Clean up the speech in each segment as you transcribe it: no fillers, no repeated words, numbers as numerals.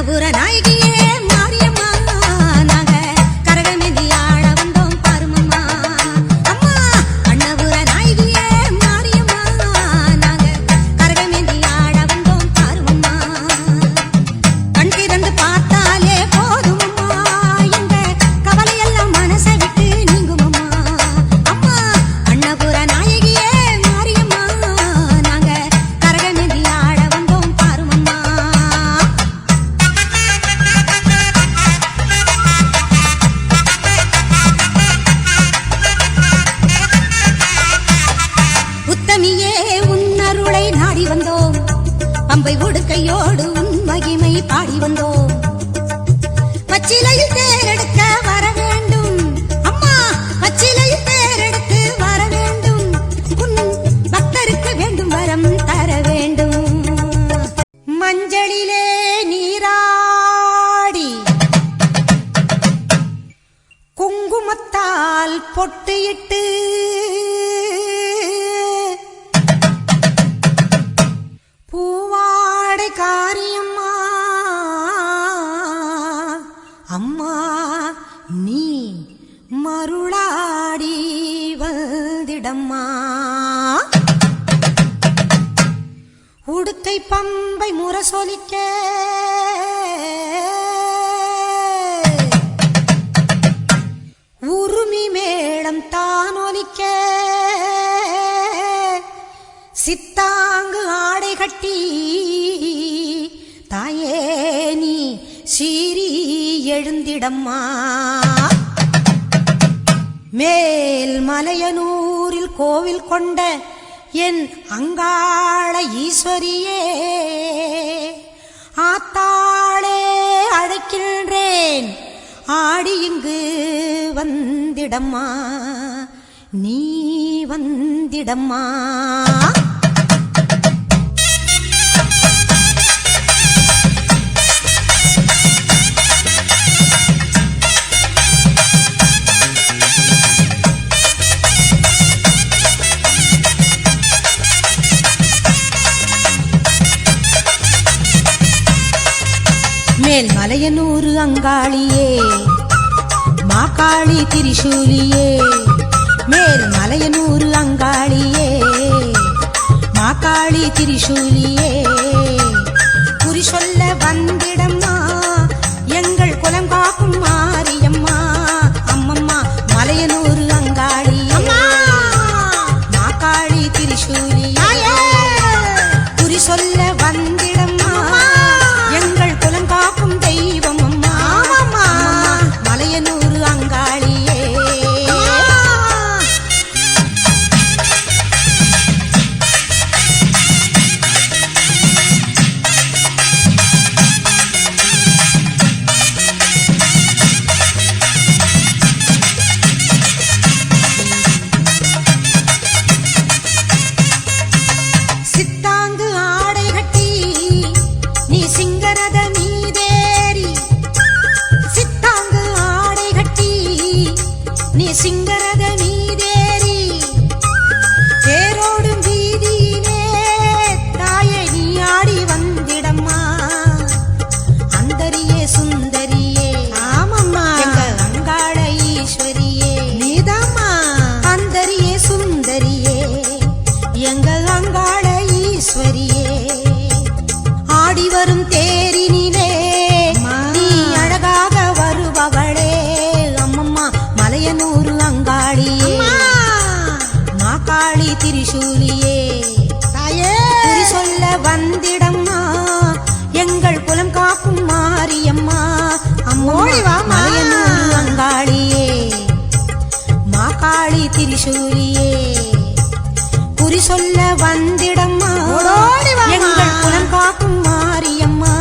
அண்ணபுர நாயகியே மாரியம்மா நாங்க கரகமேந்தி ஆட வந்தோம் பாருமம்மா அம்மா அண்ணபுர நாயகியே மாரியம்மா நாங்க கரகமேந்தி ஆட வந்தோம் பாருமம்மா கண் திறந்து பார்த்தாலே போதுமம்மா எங்க கவலையெல்லாம் மனசை விட்டு நீங்குமம்மா அம்மா அண்ணபுர நாயகியே மாரியம்மா நாங்க கரகமேந்தி ஆட வந்தோம் பாருமம்மா உத்தமியே உன்னருளை நாடி வந்தோம் பம்பை உடுக்கையோடு உன் மகிமை பாடி வந்தோம் பச்சிலையில் தேரெடுக்க வர வேண்டும் அம்மா பச்சிலையில் தேரெடுத்து வர வேண்டும் உன் பக்தருக்கு வேண்டும் வரம் தர வேண்டும் மஞ்சளிலே நீராடி குங்குமத்தால் பொட்டியிட்டு பூவாடை காரியம்மா அம்மா நீ மருளாடி வந்திடம்மா உடுக்கை பம்பை முரசொலிக்க உருமி மேளம் தானொலிக்க சித்தாங்கு ஆடை கட்டி தாயே நீ சீறி எழுந்திடம்மா மேல் மலையனூரில் கோவில் கொண்ட என் அங்காள ஈஸ்வரியே ஆத்தாளே அழைக்கின்றேன் ஆடி இங்கு வந்திடம்மா நீ வந்திடம்மா மேல் மலையனூரு அங்காளியே மாகாளி திரிசூலியே மேல் மலையனூரு அங்காளியே மாகாளி திரிசூலியே குறி சொல்ல வந்திடம்மா எங்கள் குலம் காக்கும் மாரியம்மா அம்மம்மா மலையனூரு அங்காளியே மாகாளி திரிசூலியே குறி சொல்ல வந்திடம்மா எங்கள் குலம் காக்கும் தெய்வம் அம்மா மலையனூரு அங்காளியே சித்தாங்கு ஆடை கட்டி நீ சிங்கரத மீதேறி சித்தாங்கு ஆடை கட்டி நீ சிங்கரத மீதேறி தேரோடும் வீதியிலே தாயே நீ ஆடி வந்திடம்மா அந்தரியே சுந்தரியே ஆமம்மா எங்க அங்காள ஈஸ்வரியே நீதாம்மா அந்தரியே சுந்தரியே எங்க அங்காள ஈஸ்வரியே ஆடி வரும் தேரினிலே நீ அழகாக வருபவளே அம்மம்மா மலையனூரு அங்காளியே மாகாளி திரிசூலியே குறி சொல்ல வந்திடம்மா எங்கள் குலம் காக்கும் மாரியம்மா அம்மோழிவா மலையனூரு அங்காளியே மாகாளி திரிசூலியே குறி சொல்ல வந்திடம்மா எங்கள் குலம் காக்கும் மாரியம்மா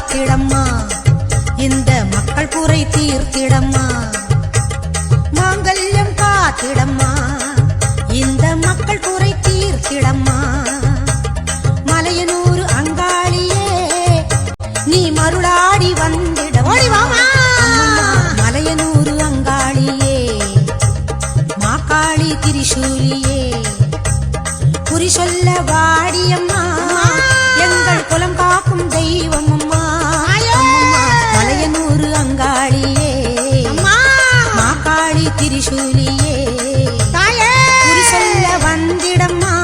காத்திடம்மா இந்த மக்கள் குறை தீர்த்திடம்மா மாங்கல்யம் காத்திடம்மா இந்த மக்கள் குறை தீர்த்திடம்மா மலையனூர் அங்காளியே நீ மருளாடி வந்திடம்மா மலையனூர் அங்காளியே மாக்காளி திரிசூலியே குறி சொல்ல வாடியம்மா எங்கள் குலம் காக்கும் தெய்வம் அம்மா மலையனூர் அங்காளியே மாக்காளி திரிசூலியே குறி சொல்ல வந்திடம்மா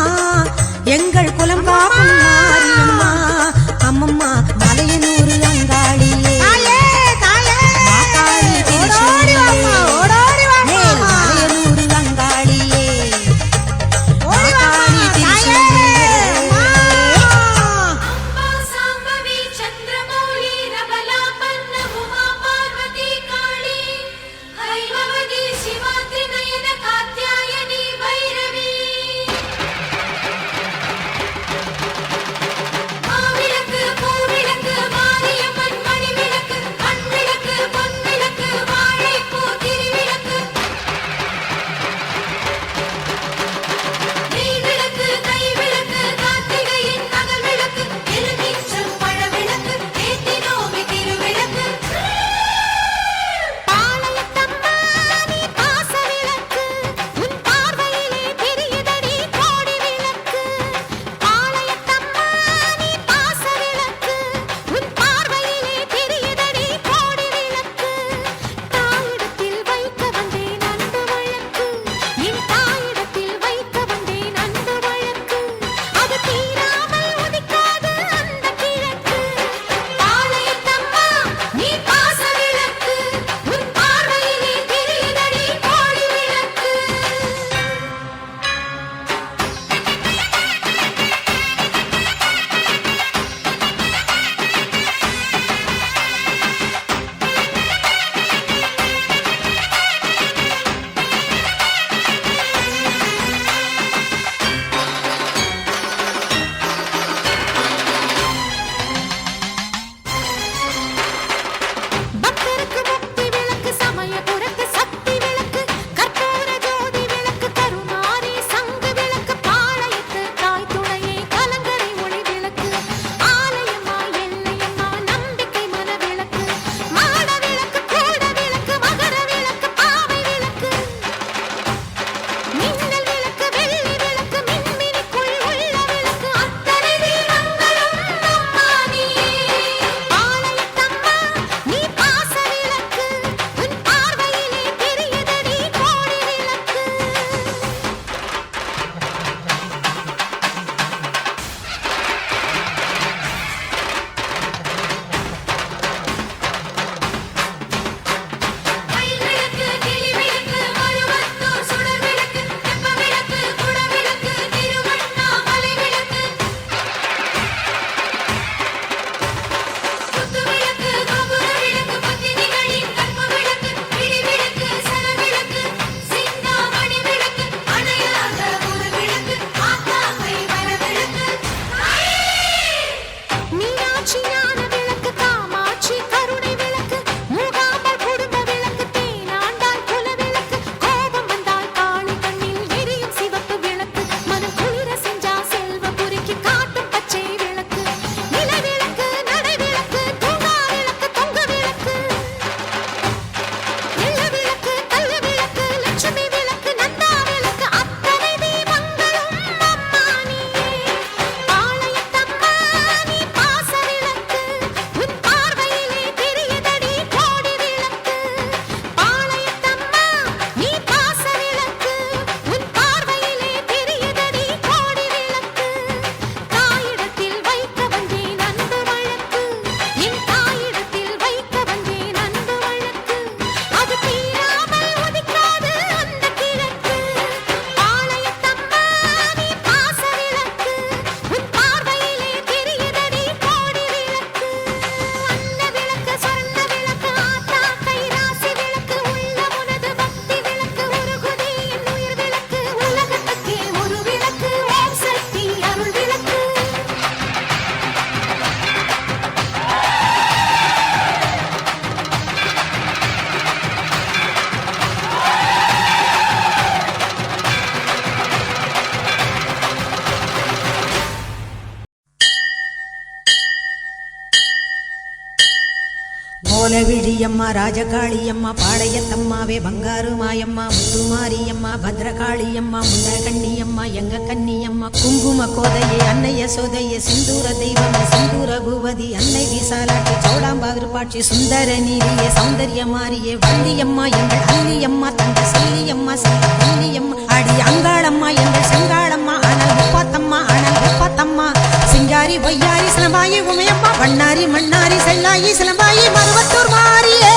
கோலவிழியம்மா ராஜகாளியம்மா பாளையத்தம்மாவே பங்காரு மாயம்மா முத்துமாரியம்மா பத்ரகாளியம்மா முண்டகண்ணியம்மா எங்க கண்ணியம்மா குங்கும கோதையே அன்னைய சோதைய சிந்தூர தெய்வமே சிந்தூர பூவதி அன்னை விசாலாட்சி சௌடாம்பாவிருப்பாட்சி சுந்தர நீரியே சௌந்தர்ய மாரியே வள்ளியம்மா எங்கள் அல்லியம்மா தங்க செல்லியம்மா செல்ல கண்ணியம்மா அடி அங்காளம்மா எங்கள் செங்காளம்மா அனல் முப்பாத்தம்மா அனல் முப்பாத்தம்மா சிங்காரி பொய்யாரி சிலம்பாயி உமையம்மா வண்ணாரி மண்ணாரி செல்லாயி சிலம்பாயி மருவத்தூர் மாரியே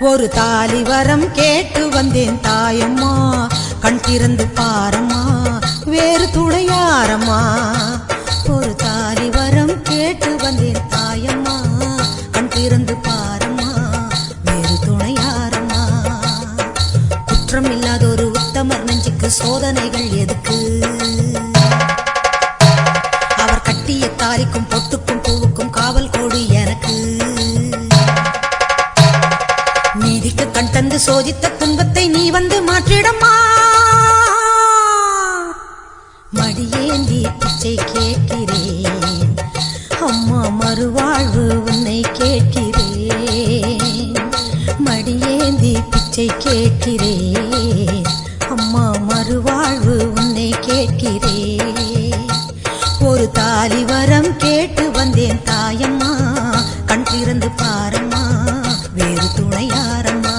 ஒரு தாலி வரம் கேட்டு வந்தேன் தாயம்மா கண் திறந்து பாரம்மா வேறு துணையாரம்மா ஒரு தாலி வரம் கேட்டு வந்தேன் தாயம்மா கண் திறந்து பாரம்மா வேறு துணையாரம்மா குற்றம் இல்லாத ஒரு உத்தமர் நெஞ்சுக்கு சோதனைகள் எதுக்கு அவர் கட்டிய தாலிக்கும் பொட்டுக்கும் பூவுக்கும் காவல் கோடு எனக்கு நீதிக்கு கண் தந்து சோதித்த துன்பத்தை நீ வந்து மாற்றிடம்மா மடியேந்தி பிச்சை கேட்கிறேன் அம்மா மறுவாழ்வு உன்னை கேட்கிறேன் மடியேந்தி பிச்சை கேட்கிறேன் அம்மா மறுவாழ்வு உன்னை கேட்கிறேன் ஒரு தாலி வரம் கேட்டு வந்தேன் தாயம்மா கண் திறந்து பாரம்மா வேறு துணையாரம்மா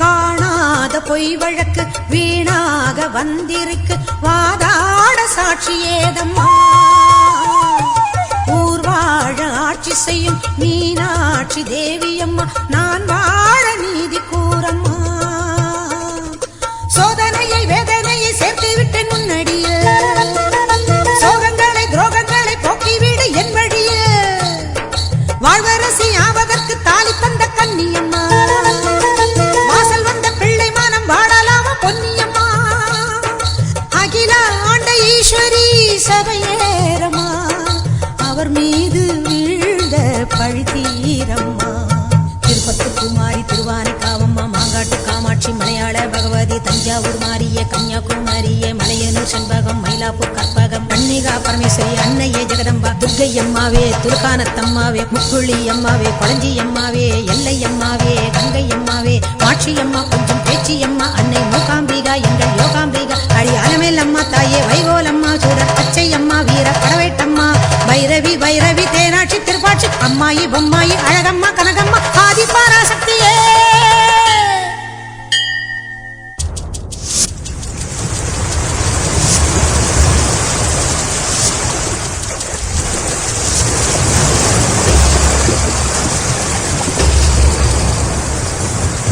காணாத பொய் வழக்கு வீணாக வந்திருக்கு வாதாட சாட்சி ஏதம்மா ஊர் வாழ ஆட்சி செய்யும் மீனாட்சி தேவியம்மா நான் வாழ நீதி கூறம்மா சோதனையை வேதனையை சேர்த்து விட்டேன் முன்னடியில் சோகங்களை துரோகங்களை போக்கிவிடு என் வழியில் வாழ்வரசி ஆவதற்கு தாலி தந்த கன்னியம்மா வாசல் வந்த பிள்ளை மானம் வாழலாம பொன்னியம்மா அகில ஆண்ட ஈஸ்வரி சபையேரம்மா அவர் மீது வீழ்ந்த பழி தீரம்மா திருப்பத்து குமாரி திருவானைக்காவம்மா மாங்காட்டு காமாட்சி மலையாள பகவதி தஞ்சாவூர் மாரியே கன்னியாகுமரியே மலையனூர் செண்பகம் மயிலாப்பூர் கற்பகம் கன்னிகா பரமேஸ்வரி அன்னையே ஜெகதம்பா துர்க்கை அம்மாவே துர்கானத்தம்மாவே முக்குள்ளி அம்மாவே கொளஞ்சி அம்மாவே எல்லை அம்மாவே கங்கை அம்மாவே மாட்சி அம்மா கொஞ்சம் பேச்சி அம்மா அன்னை மூகாம்பிகா எங்கள் யோகாம்பிகா அடி அலமேல் அம்மா தாயே வைகோலம்மா சூரர் பச்சை அம்மா வீர படவேட்டம்மா பைரவி பைரவி தேனாட்சி திருப்பாட்சி அம்மாயி பொம்மாயி அழகம்மா கனகம்மா ஆதி பராசக்தியே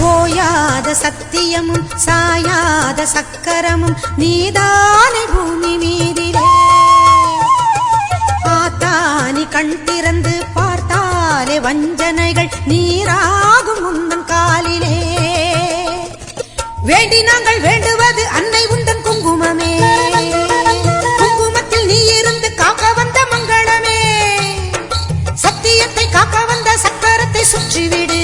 ஓயாத சத்தியமும் சாயாத சக்கரமும் நீதானே பூமி மீதிலே ஆத்தானி கண் திறந்து பார்த்தாலே வஞ்சனைகள் நீராகும் முந்தன் காலிலே வேண்டி நாங்கள் வேண்டுவது அன்னை உந்தன் குங்குமமே குங்குமத்தில் நீ இருந்து காக்க வந்த மங்களமே சத்தியத்தை காக்க வந்த சக்கரத்தை சுற்றிவிடு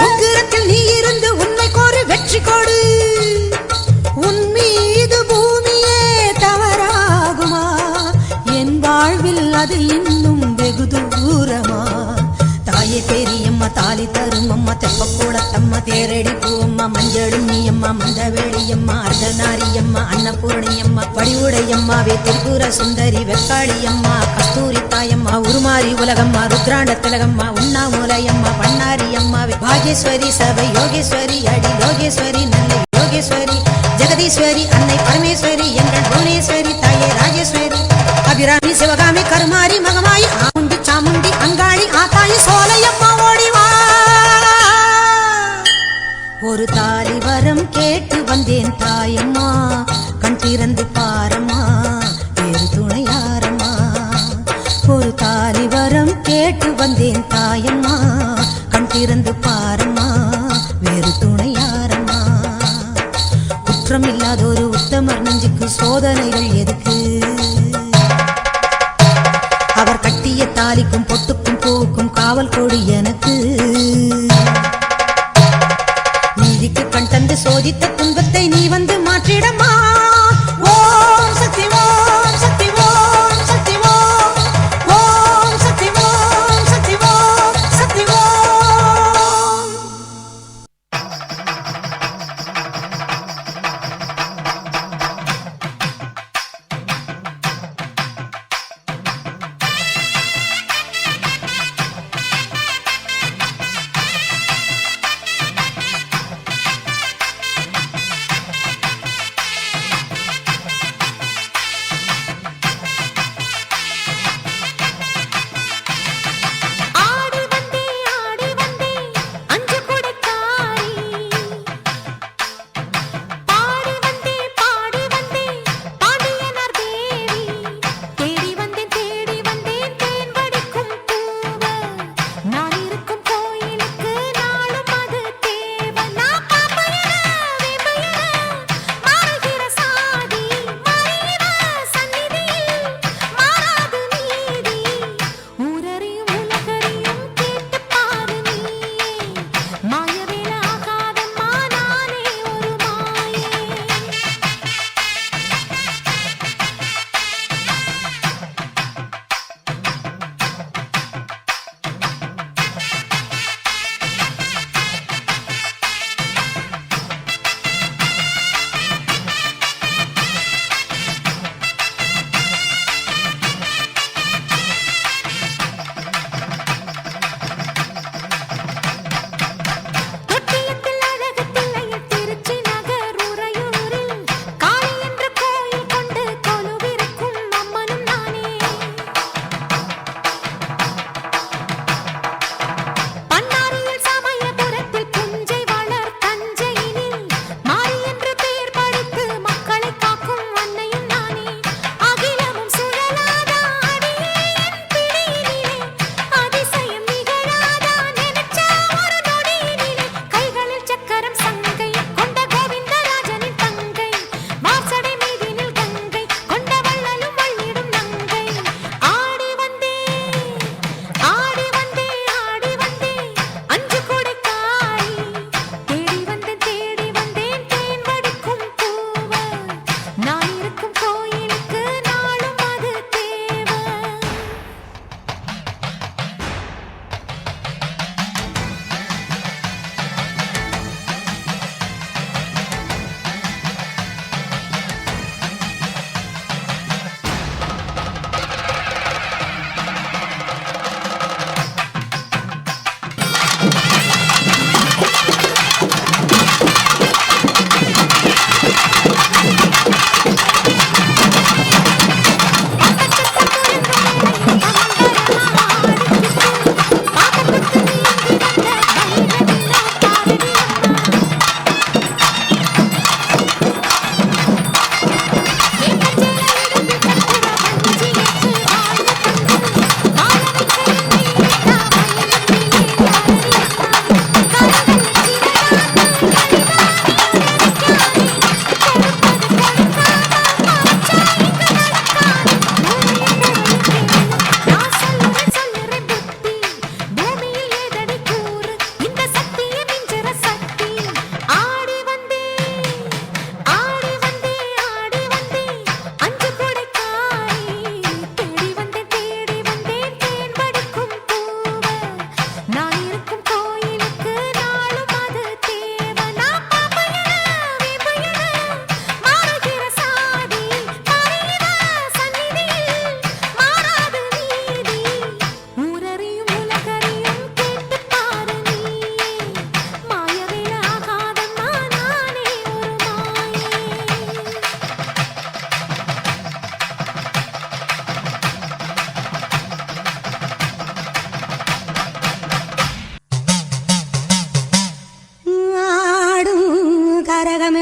உக்கிரத்தில் நீ இருந்து உன்னை கோரி வெற்றி கொடு உன் மீது பூமியே தவறாகுமா என் வாழ்வில் அது இன்னும் வெகு தூரமா தாயே பெரியம்மா தாலி தரும் அம்மா தெப்பக்கூடத்தம்மா தேரடி பூவம்மா மஞ்சளும் நீயம்மா மந்தவேளியம்மா அர்த்தநாரியம்மா அன்னபூரணியம்மா வடிவுடையம்மாவே திருப்புர சுந்தரி வெக்காளியம்மா கஸ்தூரி தாயம்மா உருமாறி உலகம்மா ருத்ராண்ட திலகம்மா உண்ணாமூலையம்மா பண்ணாரியம்மாவே பாகேஸ்வரி சபை யோகேஸ்வரி அடி லோகேஸ்வரி நல்ல யோகேஸ்வரி ஜெகதீஸ்வரி அன்னை பரமேஸ்வரி எங்கள் புவனேஸ்வரி தாயே ராஜேஸ்வரி அபிராமி சிவகாமி கருமாரி மகமாயி ஆமுண்டி சாமுண்டி அங்காளி ஆத்தாயி சோலையம்மா ஓடிவா ஒரு தாலி வரம் கேட்டு வந்தேன் தாயம்மா கண் திறந்து பாரம்மா வேறு துணையாரம்மா ஒரு தாலி வரம் கேட்டு வந்தேன் தாயம்மா கண் திறந்து பாரம்மா வேறு துணையாரம்மா குற்றம் இல்லாத ஒரு உத்தமர் நெஞ்சுக்கு சோதனைகள் எதுக்கு அவர் கட்டிய தாலிக்கும் காவல் கொடி எனக்கு. நீதிக்கு கண் தந்து சோதித்த துன்பத்தை நீ வந்து மாற்றிடமா. ஓம் சக்தி ஓம் சக்தி ஓம் சக்தி ஓம் ஓம் சக்தி ஓம் சக்தி ஓம் சக்தி ஓம்.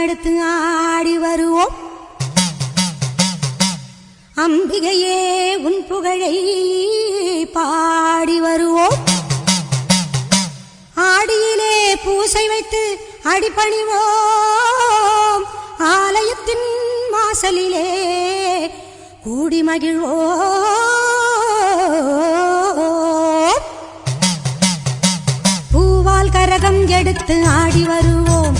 எடுத்து ஆடி வருவோம். அம்பிகையே உன் புகழை பாடி வருவோம். ஆடியிலே பூசை வைத்து அடிபணிவோம். ஆலயத்தின் வாசலிலே கூடி மகிழ்வோம். எடுத்து ஆடி வருவோம்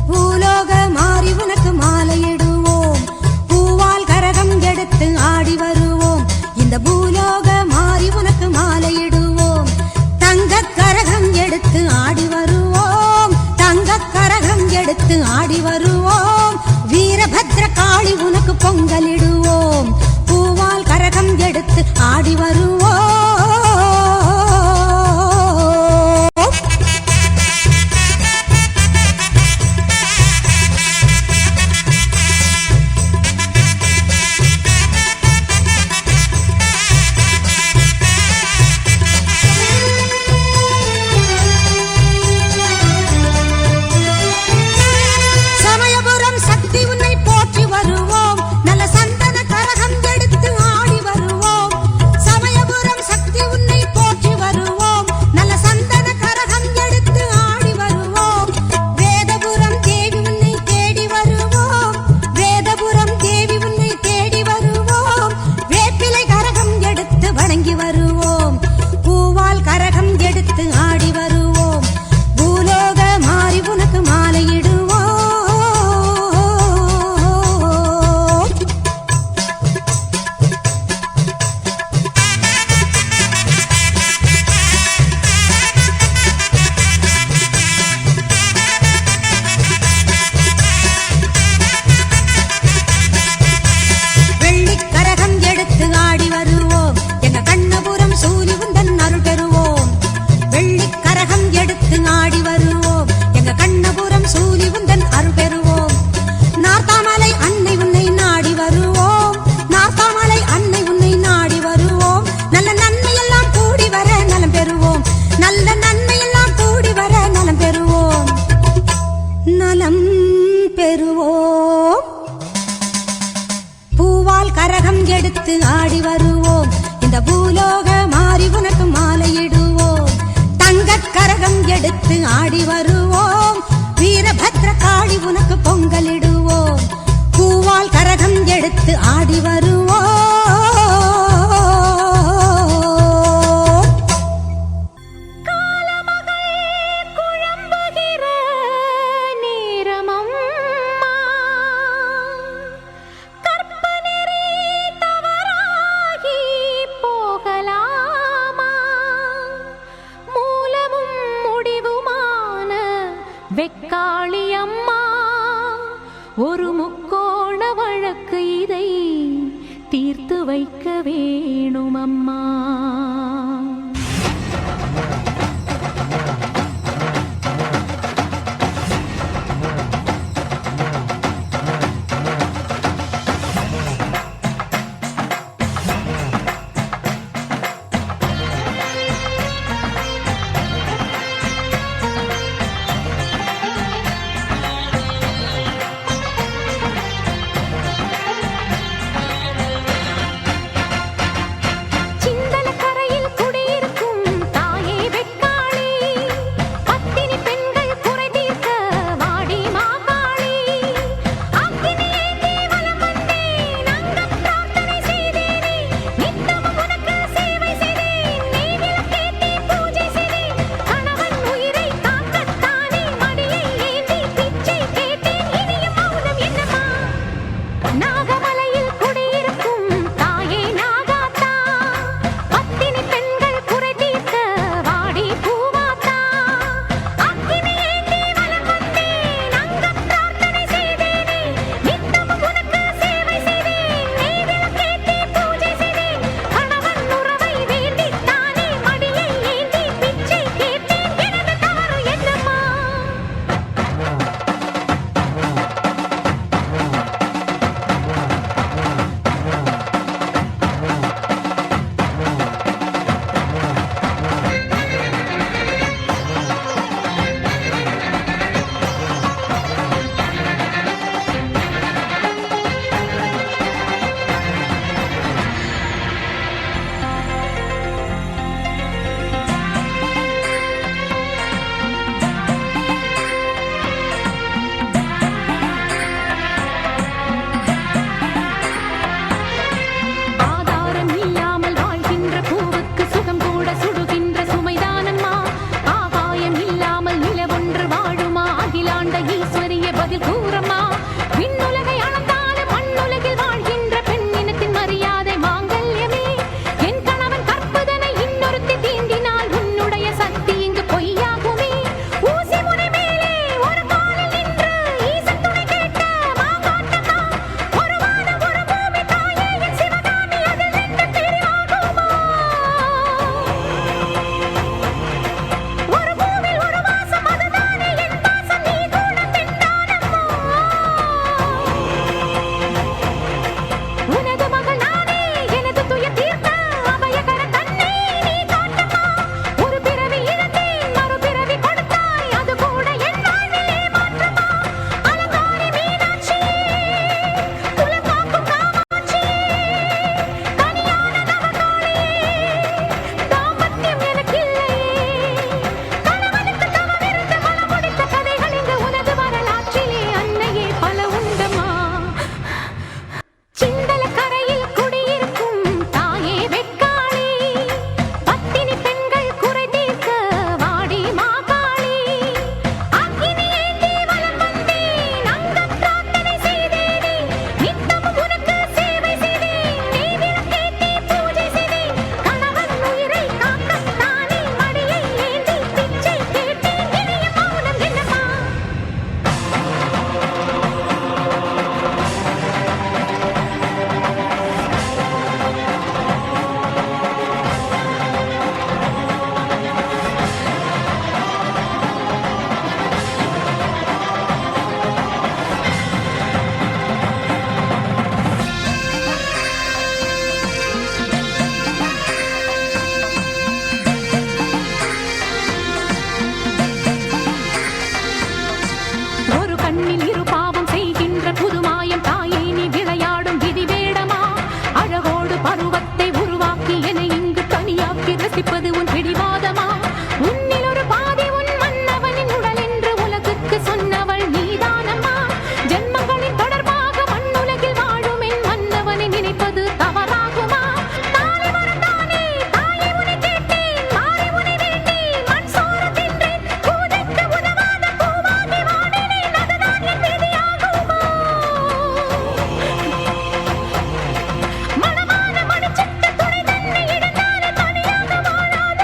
பூலோக மாறி உனக்கு மாலையிடுவோம் பூவால் கரகம் எடுத்து ஆடி வருவோம் இந்த பூலோக மாறி உனக்கு மாலையிடுவோம் தங்க கரகம் எடுத்து ஆடி வருவோம் தங்க கரகம் எடுத்து ஆடி வருவோம் வீரபத்ர காளி உனக்கு பொங்கலிடுவோம் பூவால் கரகம் எடுத்து ஆடி வருவோம் கரகம் எடுத்து ஆடி வருவோம் இந்த பூலோக மாறி உனக்கு மாலையிடுவோம் தங்க கரகம் எடுத்து ஆடி வருவோம் வீரபத்ர காளி உனக்கு பொங்கலிடுவோம் பூவால் கரகம் எடுத்து ஆடி வருவோம் வெக்காளி அம்மா ஒரு முக்கோண வழக்கு இதை தீர்த்து வைக்க வேணும் அம்மா. சிந்தனை சிருஷ்டிப்பது உன் பிடிவாதமா? உன்னில் ஒரு பாதி உன் மன்னவனின் உடல் என்று உலகுக்கு சொன்னவள் நீதானம்மா. ஜென்மங்களின் தொடர்பாக மண்ணுலகில் வாழும் என் மன்னவனை நினைப்பது தவறாகுமா? தாலி வரத்தானே தாயை உனை கேட்டேன், மாறி உனை வேண்டேன், மண் சோறு தின்றேன், பூஜைக்கு உதவாத பூவாகி வாடினேன், அதுதான் என் விதியாகுமா? மணமான மணிச்சிட்டு துணை தன்னை இழந்தாலே தனியாக வாழாத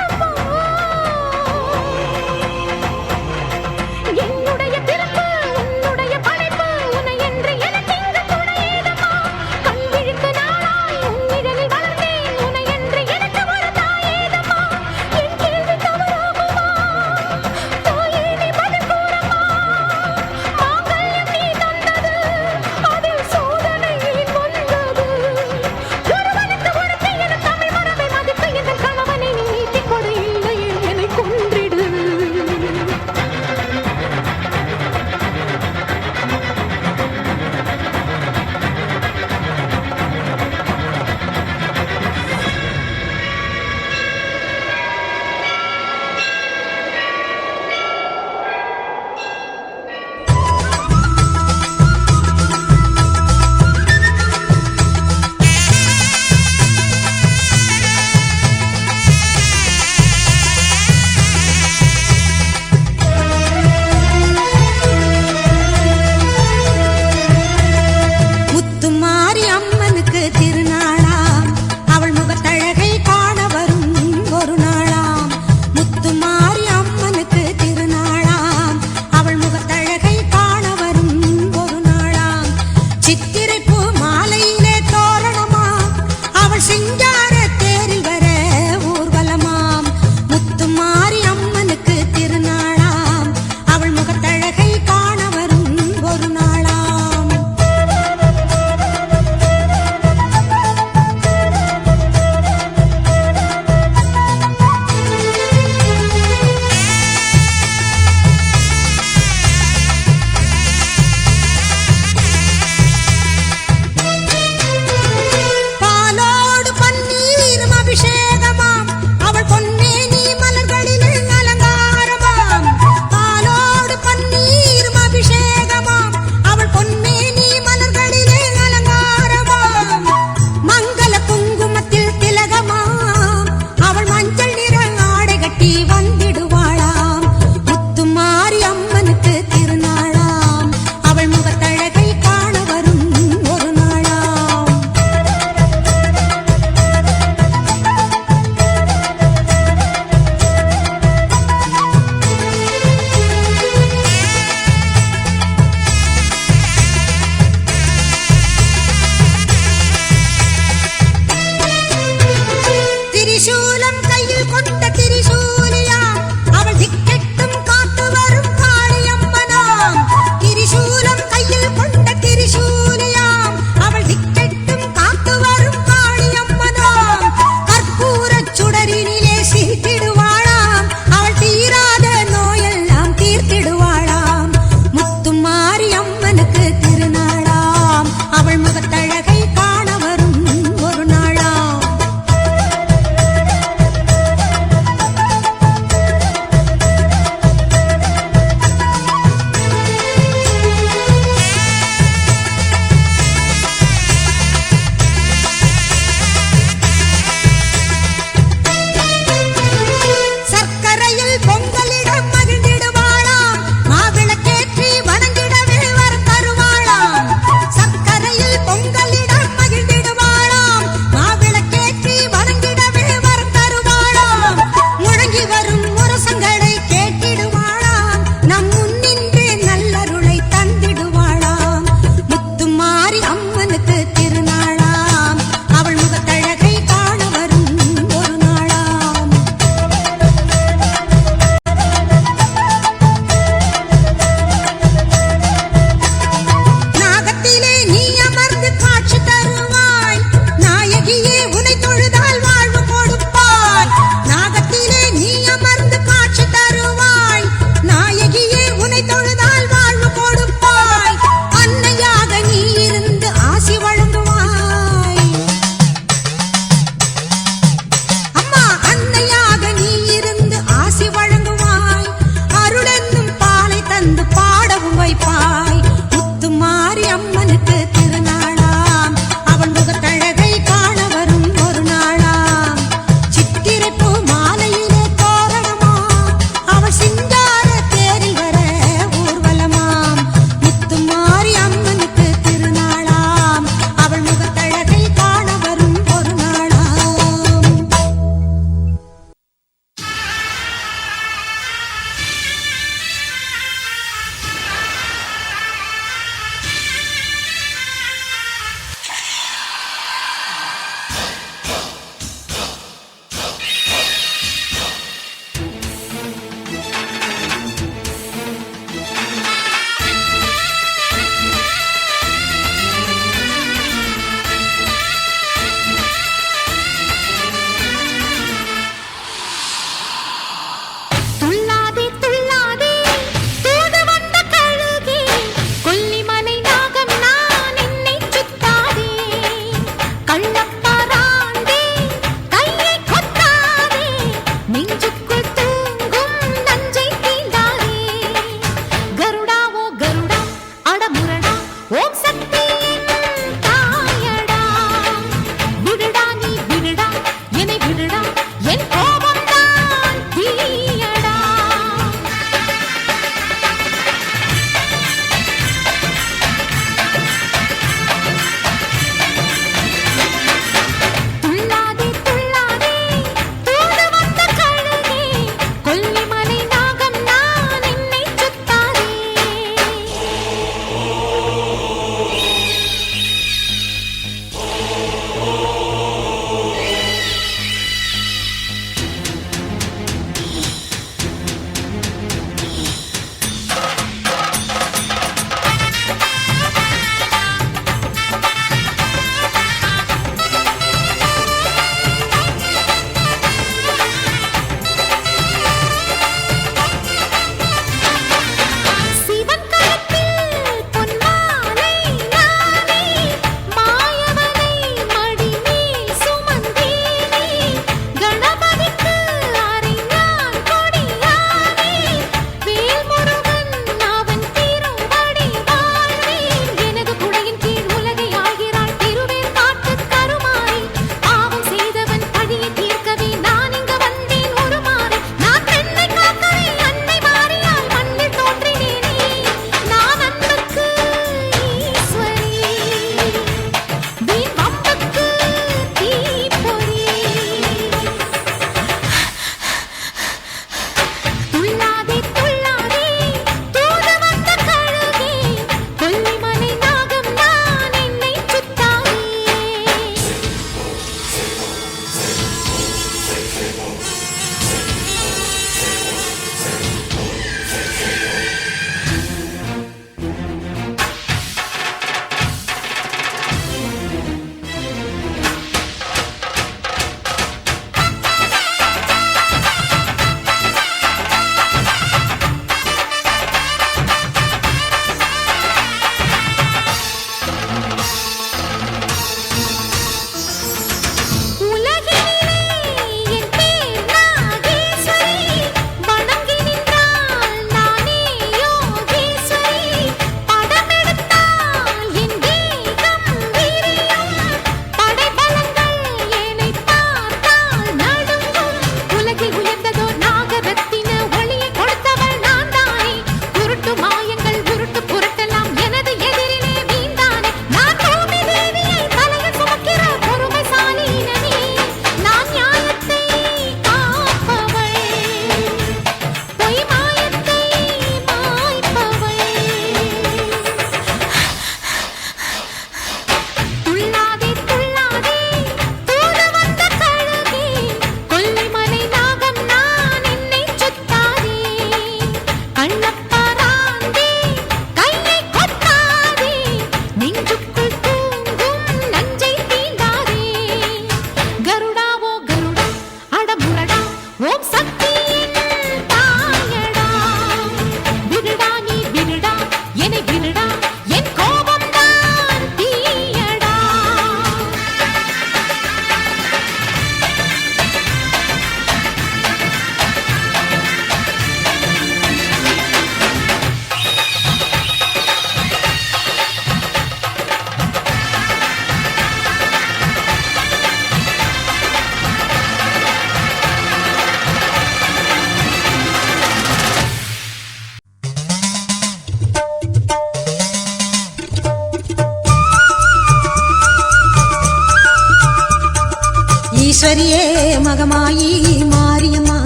ஈஸ்வரியே மகமாயி மாரியம்மா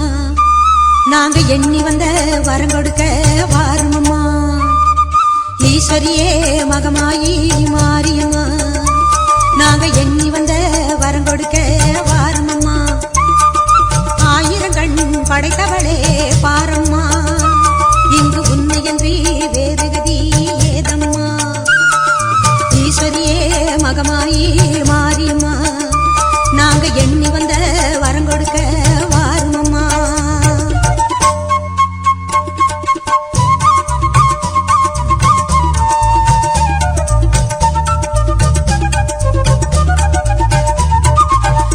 நாங்க எண்ணி வந்த வரம் கொடுக்க வாருமம்மா. ஈஸ்வரியே மகமாயி மாரியம்மா நாங்க எண்ணி வந்த வரம் கொடுக்க வாருமம்மா. ஆயிரம் கண் படைத்தவளே பாரம்மா இங்கு உன்னையன்றி வேறு கதி ஏதம்மா. ஈஸ்வரியே மகமாயி மாரியம்மா நாங்க எண்ணி வந்த வரம் கொடுக்க வாருமம்மா.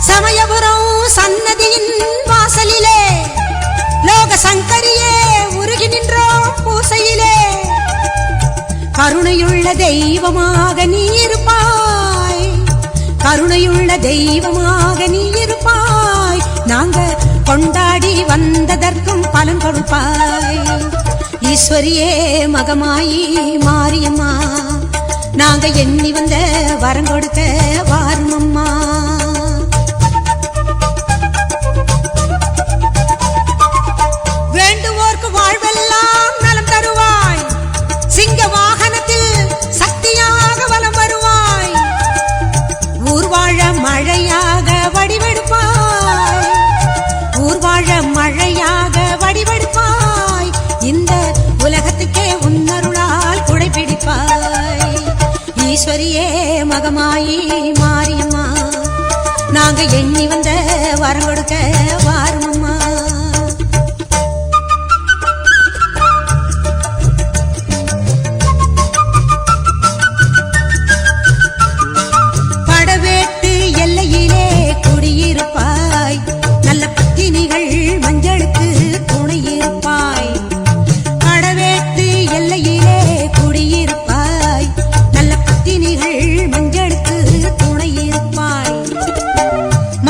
சமயபுரம் சன்னதியின் வாசலிலே லோக சங்கரியே உருகி நின்றோம் பூசையிலே. கருணையுள்ள தெய்வமாக நீ இருப்பாய், கருணையுள்ள தெய்வமாக நீ இருப்பாய். நாங்க கொண்டாடி வந்ததற்கும் பலன் கொடுப்பாய். ஈஸ்வரியே மகமாயி மாரியம்மா நாங்க எண்ணி வந்த வரம் கொடுக்க வாருமம்மா. வேண்டுவோர்க்கு வாழ்வெல்லாம் நலம் தருவாய். சிங்க வாகனத்தில் சக்தியாக வலம் வருவாய். ஊர்வாழ மழையாக வடிவெடுப்பாய், ஊர்வாழ மழையாக வடிவெடுப்பாய். இந்த உலகத்துக்கே உன்னருளால் குடைபிடிப்பாய். ஈஸ்வரியே மகமாயி மாரியம்மா நாங்க எண்ணி வந்த வரம் கொடுக்க வாருமம்மா. எல்லையிலே குடியிருப்பாய், நல்ல பத்தினிகள் மஞ்சளுக்கு துணையிருப்பாய். கடவேட்டு எல்லையிலே குடியிருப்பாய், நல்ல பத்தினிகள் மஞ்சளுக்கு துணையிருப்பாய்.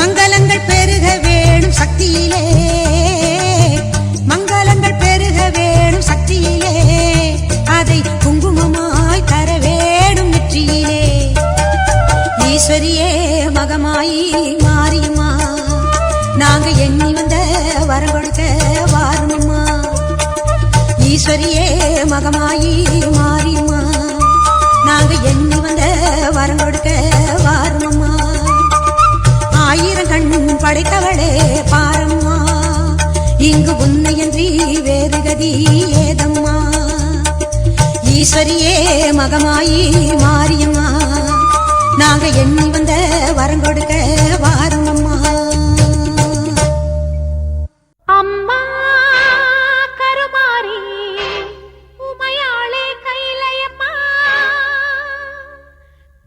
மங்களங்கள் பெருக வேணும் சக்தியிலே, மங்களங்கள் பெருக வேணும் சக்தியிலே. அதை குங்குமமாய் தர வேணும் நெற்றியிலே. ஈஸ்வரியே மகமாயி மாரியம்மா நாங்க எண்ணி வந்த வரம் கொடுக்க வாருமம்மா. ஈஸ்வரியே மகமாயி மாரியம்மா நாங்க எண்ணி வந்த வரம் கொடுக்க வாருமம்மா. ஆயிரம் கண் படைத்தவளே பாரம்மா இங்கு உன்னையன்றி வேறு கதி ஏதம்மா. ஈஸ்வரியே மகமாயி மாரியம்மா நாங்க எண்ணி வந்த வரம் கொடுக்க வாருமம்மா. அம்மா கருமாரி உமையாளே கைலையம்மா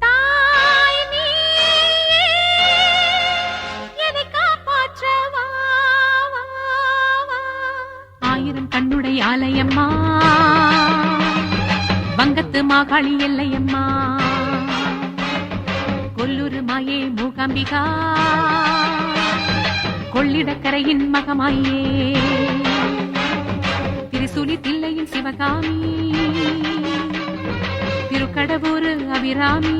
தாய் நீ என்னை காப்பாற்ற வா வா வா. ஆயிரம் கண்ணுடைய ஆலயம்மா வங்கத்து மாகாளி எல்லையம்மா கொல்லூரு மாயே மூகாம்பிகா கொள்ளிடக்கரையின் மகமாயே திருசூலி தில்லையின் சிவகாமி திருக்கடவூரு அபிராமி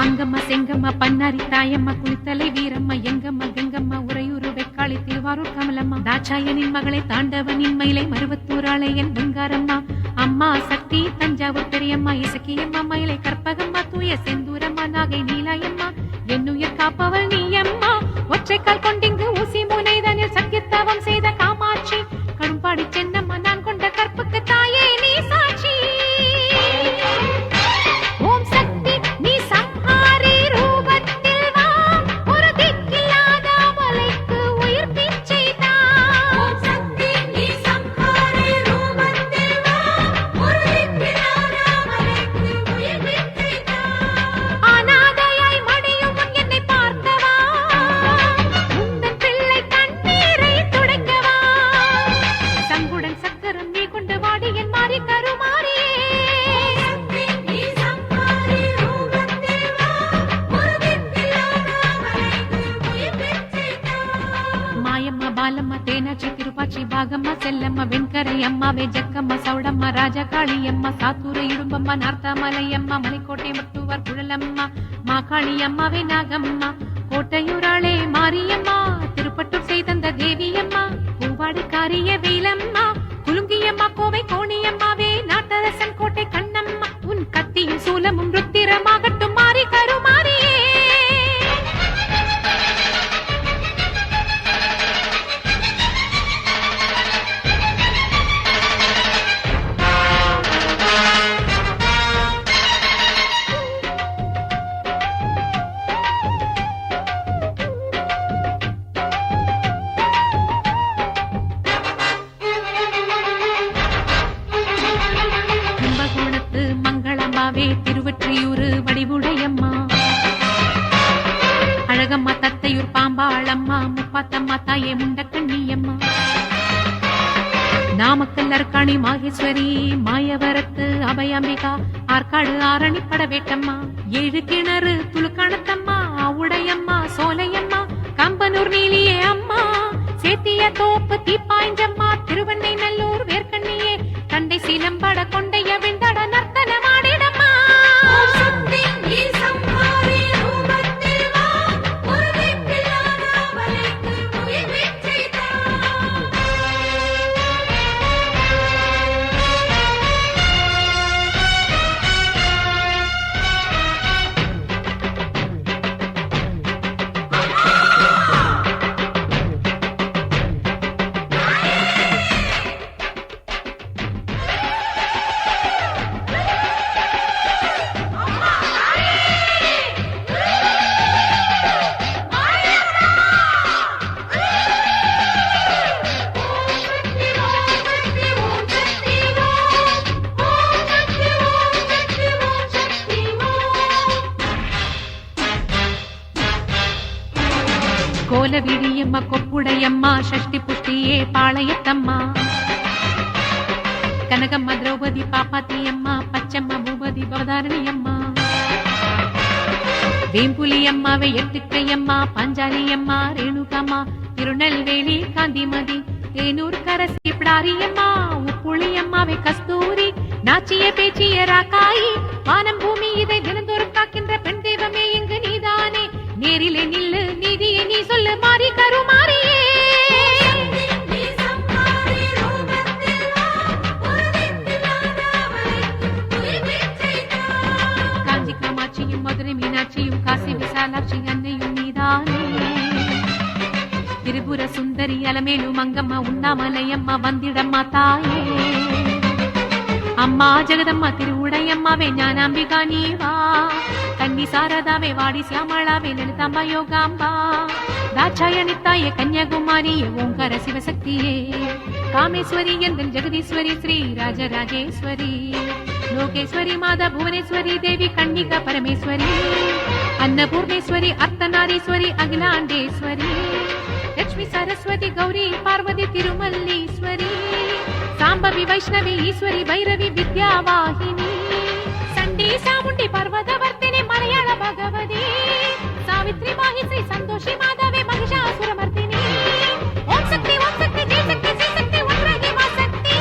அங்கம்மா செங்கம்மா பன்னாரி தாயம்மா குளித்தலை வீரம்மா எங்கம்மா கங்கம்மா உறையூரு வெக்காளி திருவாரூர் கமலம்மா தாட்சாயனின் மகளை தாண்டவனின் மயிலை மருவத்தூர் ஆளையன் வெங்காரம்மா அம்மா சக்தி தஞ்சாவூர் பெரியம்மா இசக்கியம்மா மயிலை கற்பகம்மா தூய செந்தூரம்மா நாகை நீலாயம்மா என்னுயிர் காப்பவள் நீயம்மா ஒற்றைக்கால் கொண்டிங்கு ஊசி முனைதனில் சத்தியத்தவம் செய்த காமாட்சி கரும்பாடி சென்னம்மா நான் கொண்ட கற்புக்கு தாயே நீ சாட்சி. ஓம் சக்தி நீ சம்ஹாரி ரூபத்தில் வா ஒரு திக்கில்லாத மலைக்கு உயிர் பிச்சை தா. ஓம் சக்தி நீ சம்ஹாரி ரூபத்தில் வா ஒரு திக்கில்லாத மலைக்கு உயிர் பிச்சை தா. அநாதையாய் மடியும் என்னை பார்த்தவா உந்தன் பாலம்மா தேனாச்சி திருப்பாச்சி பாகம்மா செல்லம்மா வெண்கரை அம்மாவே ஜக்கம்மா சௌடம்மா ராஜகாளியம்மா சாத்தூர இடும்பம்மா நார்த்தாமலையம்மா மலைக்கோட்டை முத்துவார் குழலம்மா மாகாளி அம்மாவே நாகம்மா கோட்டையூராளே மாரியம்மா திருப்பட்டூர் செய்தந்த தேவியம்மா பூவாடிக்காரிய வேலம்மா குலுங்கியம்மா கோவை கோணியம்மாவே நாட்டரசன் கோட்டை கண்ணம்மா உன் கத்தியும் சூலமும் ருத்திரமாகட்டும் மாறி கருமாரியே திருவற்றியூரு வடிவுடையம்மா அழகம்மா தத்தையூர் பாம்பாளம்மா முப்பாத்தம்மா தாயே முண்டக்கண்ணியம்மா நாமக்கல் அர்க்காணி மாகேஸ்வரி மாயவரத்து அபயாம்பிகா ஆற்காடு ஆரணி படவேட்டம்மா ஏழு கிணறு துளுக்கானத்தம்மா உடையம்மா சோலையம்மா கம்பனூர் நீலியே அம்மா சேத்திய தோப்பு தீப்பாய்ஞ்சம்மா திருவண்ணை நல்லூர் வேர்க்கண்ணியே தண்டை சீலம்பட கொண்டைய விண்டட நர்த்தனமாடிடம்மா கோலவிடியம்மா கொப்புடையம்மா ஷஷ்டி புஷ்டியே பாளையத்தம்மா கனகம்மா திரௌபதி பாப்பாத்தியம்மா பச்சம்மா பூபதி பவதாரணியம்மா வேம்புலியம்மாவை எட்டுக்கையம்மா பாஞ்சாலியம்மா ரேணுகம்மா திருநெல்வேலி காந்திமதி தேனூர் கரசி பிடாரியம்மா உப்புளியம்மாவை கஸ்தூரி நாச்சிய பேச்சிய ராக்காயி வானம் பூமி இதை தினந்தோறும் காக்கின்ற பெண் தெய்வமே இங்கு நீதானே நேரிலே நில்லு நீதியை நீ சொல்லு மாறி கருமாரியே காஞ்சி காமாட்சியும் மதுரை மீனாட்சியும் காசி விசாலாட்சி அன்னையும் நீதானே திரிபுர சுந்தரி அலமேலு மங்கம்மா உண்ணாமலையம்மா வந்திடம்மா தாயே அம்மா ஜெகதம்மா திருவுடையம்மாவே ஞானாம்பிகா நீவா கன்னி சாரதாவே வாடி சியாமளாவே லலிதாம்பா யோகாம்பா தாட்சாயணி தாயே கன்யாகுமாரியே ஓங்கார சிவசக்தியே காமேஸ்வரி எந்தன் ஜெகதீஸ்வரி ஸ்ரீ ராஜராஜேஸ்வரி லோகேஸ்வரி மாதா புவனேஸ்வரி தேவி கன்னிகா பரமேஸ்வரி அன்னபூர்ணேஸ்வரி அர்த்தநாரீஸ்வரி அகிலாண்டேஸ்வரி லட்சுமி சரஸ்வதி கௌரி பார்வதி திருமல்லீஸ்வரி சாம்பவி வைஷ்ணவி ஈஸ்வரி பைரவி வித்யாவாகினி சண்டி சாமுண்டி பர்வதவர்த்தினி மலையாள பகவதி சாவித்ரி மாஹிஸ்ரீ சந்தோஷி மாதவே மகிஷாசுரமர்த்தினி ஓம் சக்தி ஜெய் சக்தி ஸ்ரீ சக்தி ஒன்றாகி மா சக்தி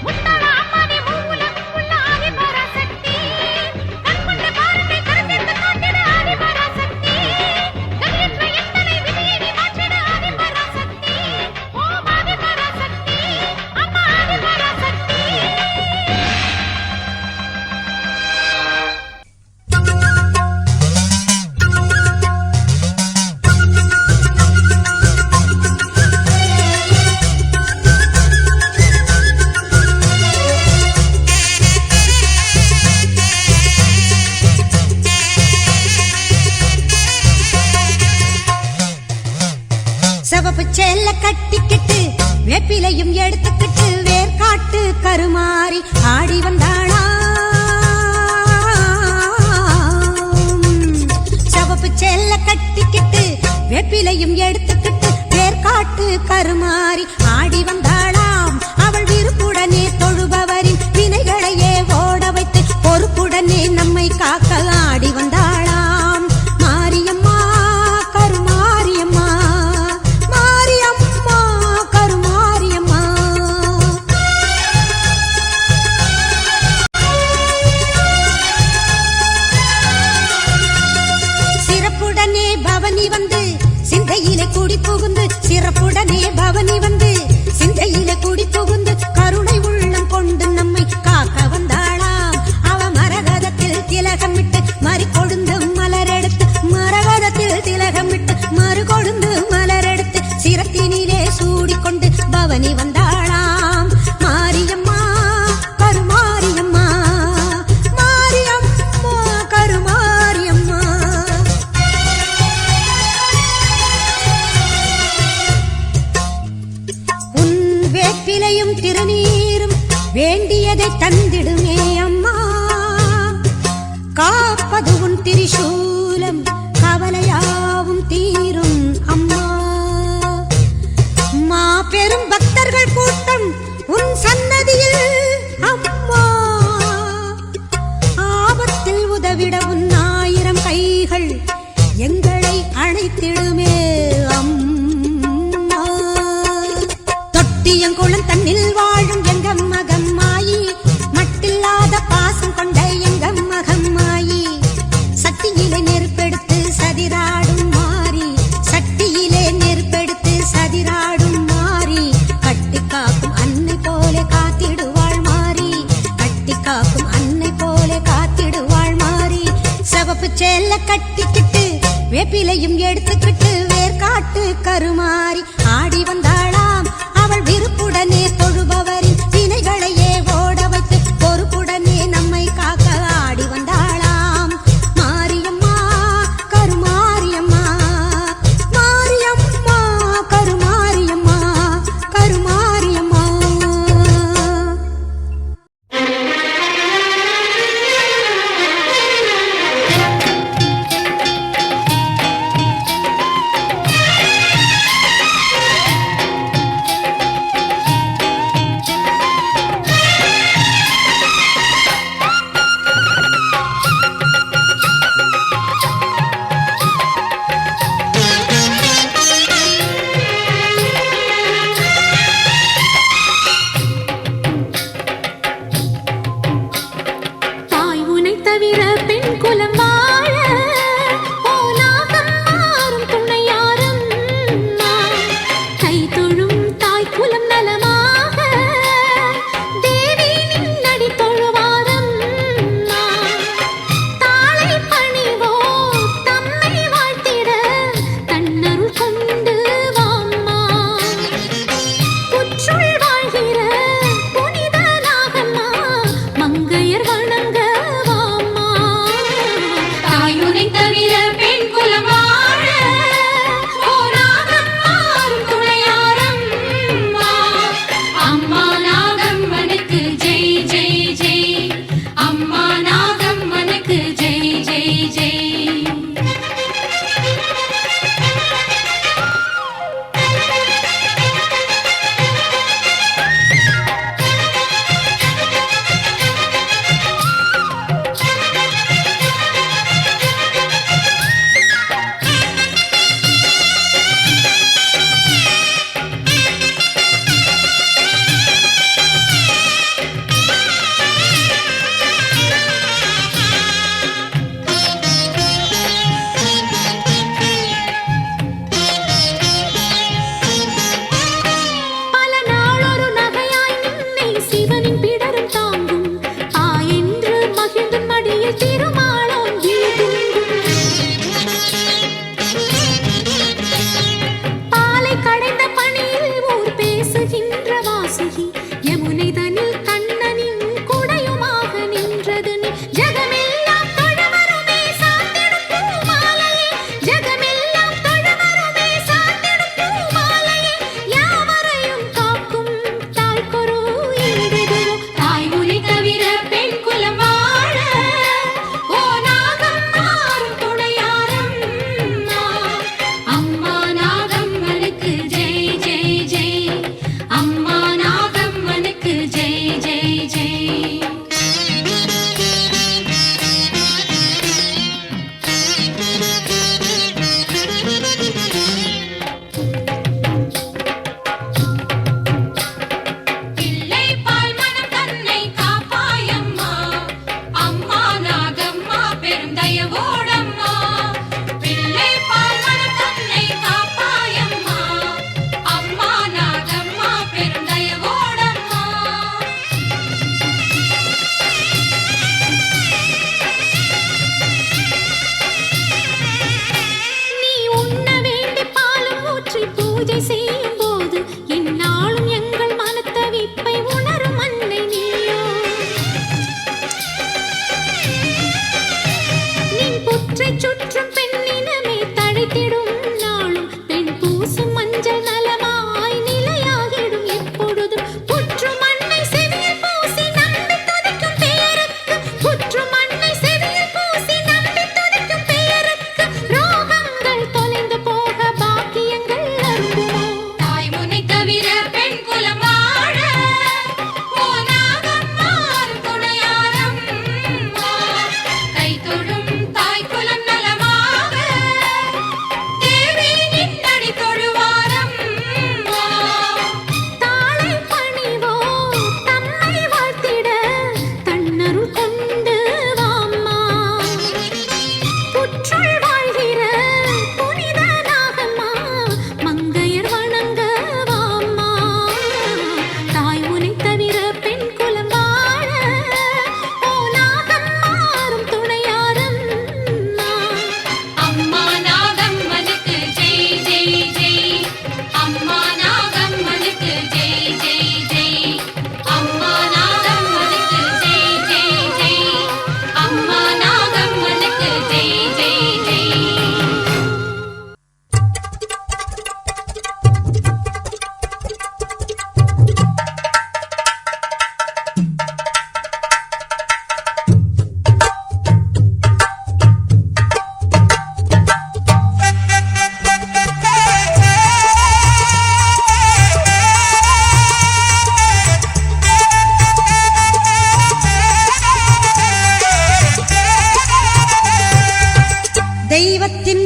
முத்தாள அம்மாவே மூலம் உள்ள ஆதி பராசக்தி கண்கொண்ட பாரத்தை கருத்தெடுத்து காட்டிட ஆதி பராசக்தி கலியற்ற எத்தனை விதியை நீ மாற்றிட ஆதி பராசக்தி ஓம் ஆதி பராசக்தி அம்மா ஆதி பராசக்தி சிவப்பு சேல கட்டிக்கிட்டு வேப்பிலையும் எடுத்துக்கிட்டு வேர்காட்டு கருமாறி ஆடி வந்தாளா சிவப்பு சேல கட்டிக்கிட்டு வேப்பிலையும் எடுத்துக்கிட்டு வேர்காட்டு கருமாறி ஆடி வந்தாளாம் அவள் விருப்புடனே தொழுபவரின் வினைகளையே ஓட வைத்து பொறுப்புடனே நம்மை காக்க ஆடி வந்தாளாம் மாரியம்மா கருமாரியம்மா மாரியம்மா பவனி வந்து சிந்தையிலே குடி புகுந்து சிறப்புடனே பவனி வந்து சிந்தையிலே குடி புகுந்து கருணை உள்ளம் கொண்டு நம்மை காக்க வந்தாளாம். அவ மரகதத்தில் திலகமிட்டு மறி கொழுந்து மலரெடுத்து மரகதத்தில் திலகமிட்டு மறு கொழுந்து மலரெடுத்து சிரத்தினிலே சூடிக்கொண்டு பவனி வந்தாளாம். மாரியம்மா கருமாரியம்மா மாரியம்மா கருமாரியம்மா. உன் வேப்பிலையும் திருநீரும் வேண்டியதை தந்திடுமே அம்மா. காப்பது உன் திரிசூலம் கவலையாவும் தீரும் அம்மா. பெரும் பக்தர்கள் கூட்டம் உன் சன்னதியில் அம்மா. ஆபத்தில் உதவிட உன் 1000 கைகள் எங்களை அழைத்திடுமே அம்மா. தொட்டியங்குளம் தன்னில் வாழும் எங்க மகம்மாயி மட்டில்லாத பாசம் கொண்ட எங்க மகம்மாயி. சட்டியிலே நெருப்பெடுத்து சதிராடும் மாறி சட்டியிலே நெருப்பெடுத்து சதிராடும் மாறி. கட்டி காக்கும் அன்னை போல காத்திடுவாள் மாறி கட்டி காக்கும் அன்னை போல காத்திடுவாள் மாறி. சிவப்பு சேல கட்டிக்கிட்டு வேப்பிலையும் எடுத்துக்கிட்டு வேர்காட்டு கருமாறி ஆடி வந்தாளாம். அவள் விருப்புடனே தொழுபவரின் வினைகளையே ஓட வைத்து பொறுப்புடனே நம்மை காக்க ஆடி வந்தாளாம். மாரியம்மா கருமாரியம்மா மாரியம்மா கருமாரியம்மா கருமாரியம்மா.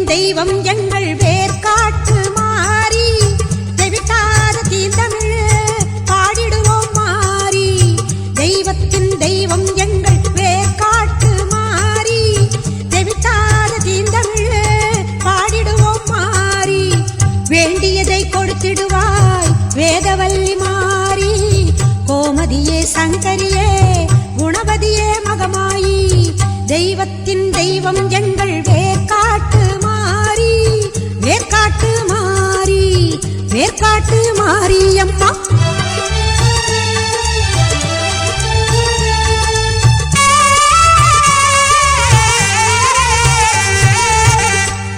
தெய்வம் எங்கள் வேர்க்காட்டு மாறி தெவிட்டாத தீந்தமிழ் பாடிடுவோம் மாறி தெய்வத்தின் தெய்வம் எங்கள் வேர்க்காட்டு மாறி தெவிட்டாத தீந்தமிழ் பாடிடுவோம் மாறி வேண்டியதை கொடுத்திடுவாய் வேதவல்லி மாறி கோமதியே சங்கரியே குணவதியே மகமாயி தெய்வத்தின் தெய்வம் எங்கள் வேர்க்காட்டு மாறி வேர்க்காட்டு மாறி வேர்க்காட்டு மாரியம்மா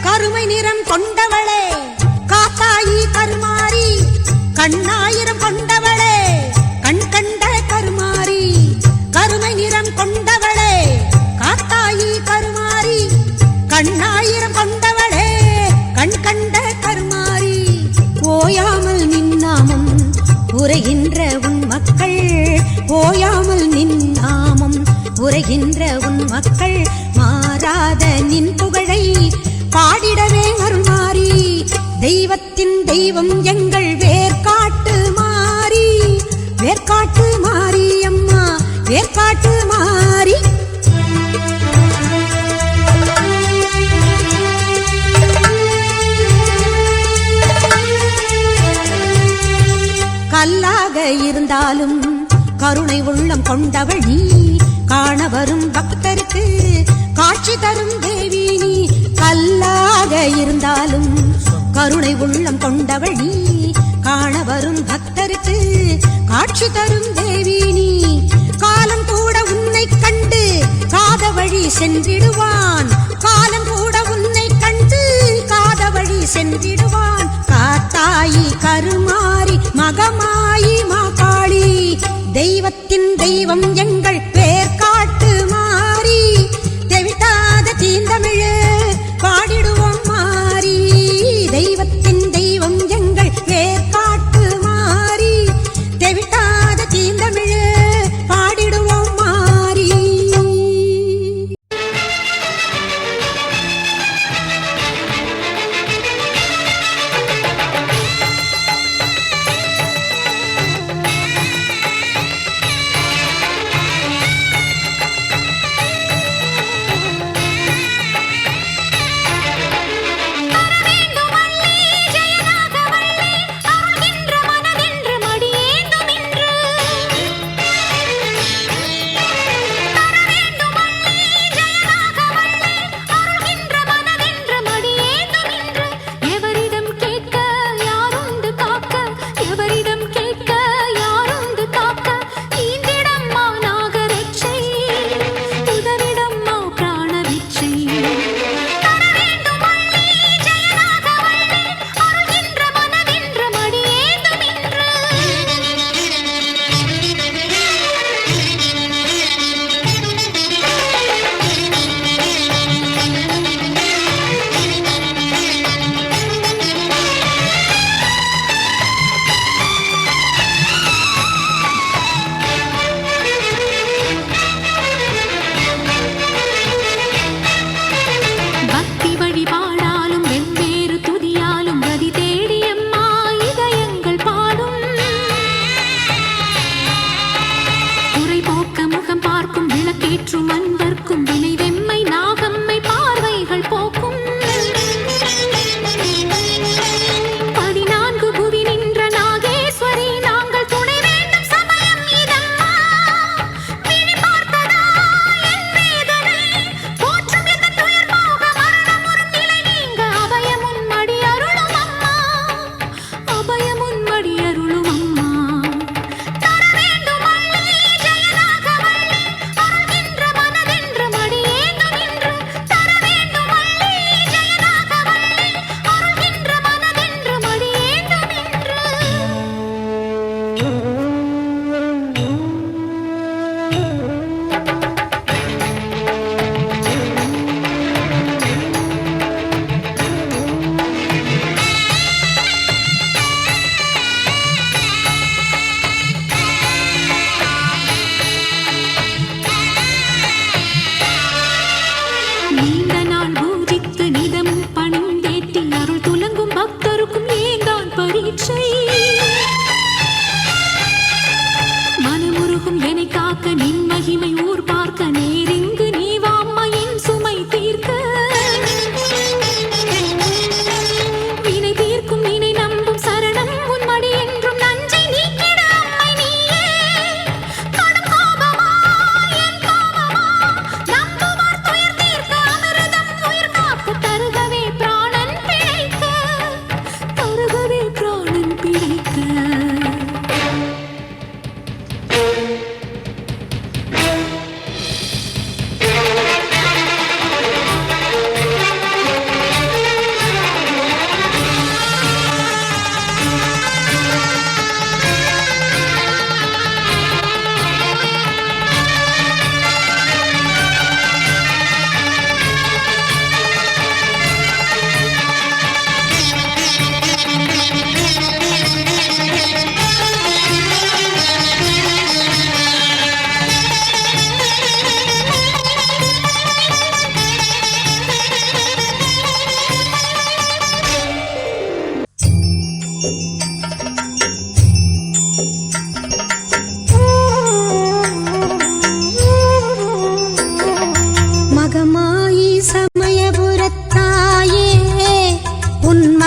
கருமை நிறம் கொண்டவளே காத்தாயி கருமாரி கண்ணாயிரம் கொண்டவளே கண் கண்ட கருமாரி கருமை நிறம் கொண்டவளே காத்தாயி கருமாரி கண்ணாயிரம் கொண்டவளே கண் கண்ட கருமாரி ஓயாமல் நின்னாமம் உரைகின்ற உன் மக்கள் ஓயாமல் நின்னாமம் உரைகின்ற உன் மக்கள் மாறாத நின் புகழை பாடிடவே அருள்மாரி தெய்வத்தின் தெய்வம் எங்கள் வேர்க்காட்டு மாறி வேர்க்காட்டு மாரி அம்மா வேர்க்காட்டு மாறி கல்லாக இருந்தாலும் கருணை உள்ளம் கொண்டவள் நீ காண வரும் பக்தருக்கு காட்சி தரும் தேவி நீ கல்லாக இருந்தாலும் கருணை உள்ளம் கொண்டவள் நீ காண வரும் பக்தருக்கு காட்சி தரும் தேவி நீ காலம் கூட உன்னை கண்டு காத வழி சென்றிடுவான் காலம் கூட உன்னை கண்டு காத வழி சென்றிடுவான் காத்தாயி கருமாரி மகமாயி மாகாளி தெய்வத்தின் தெய்வம் எங்கள் வேர்க்காட்டு மாறி தெவிட்டாத தீந்தமிழ் பாடிடுவோம் மாறி தெய்வத்தின் தெய்வம் எங்கள் வேர்க்காட்டு மாறி தெவிட்டாத தீந்தமிழ் பாடிடுவோம் மாறி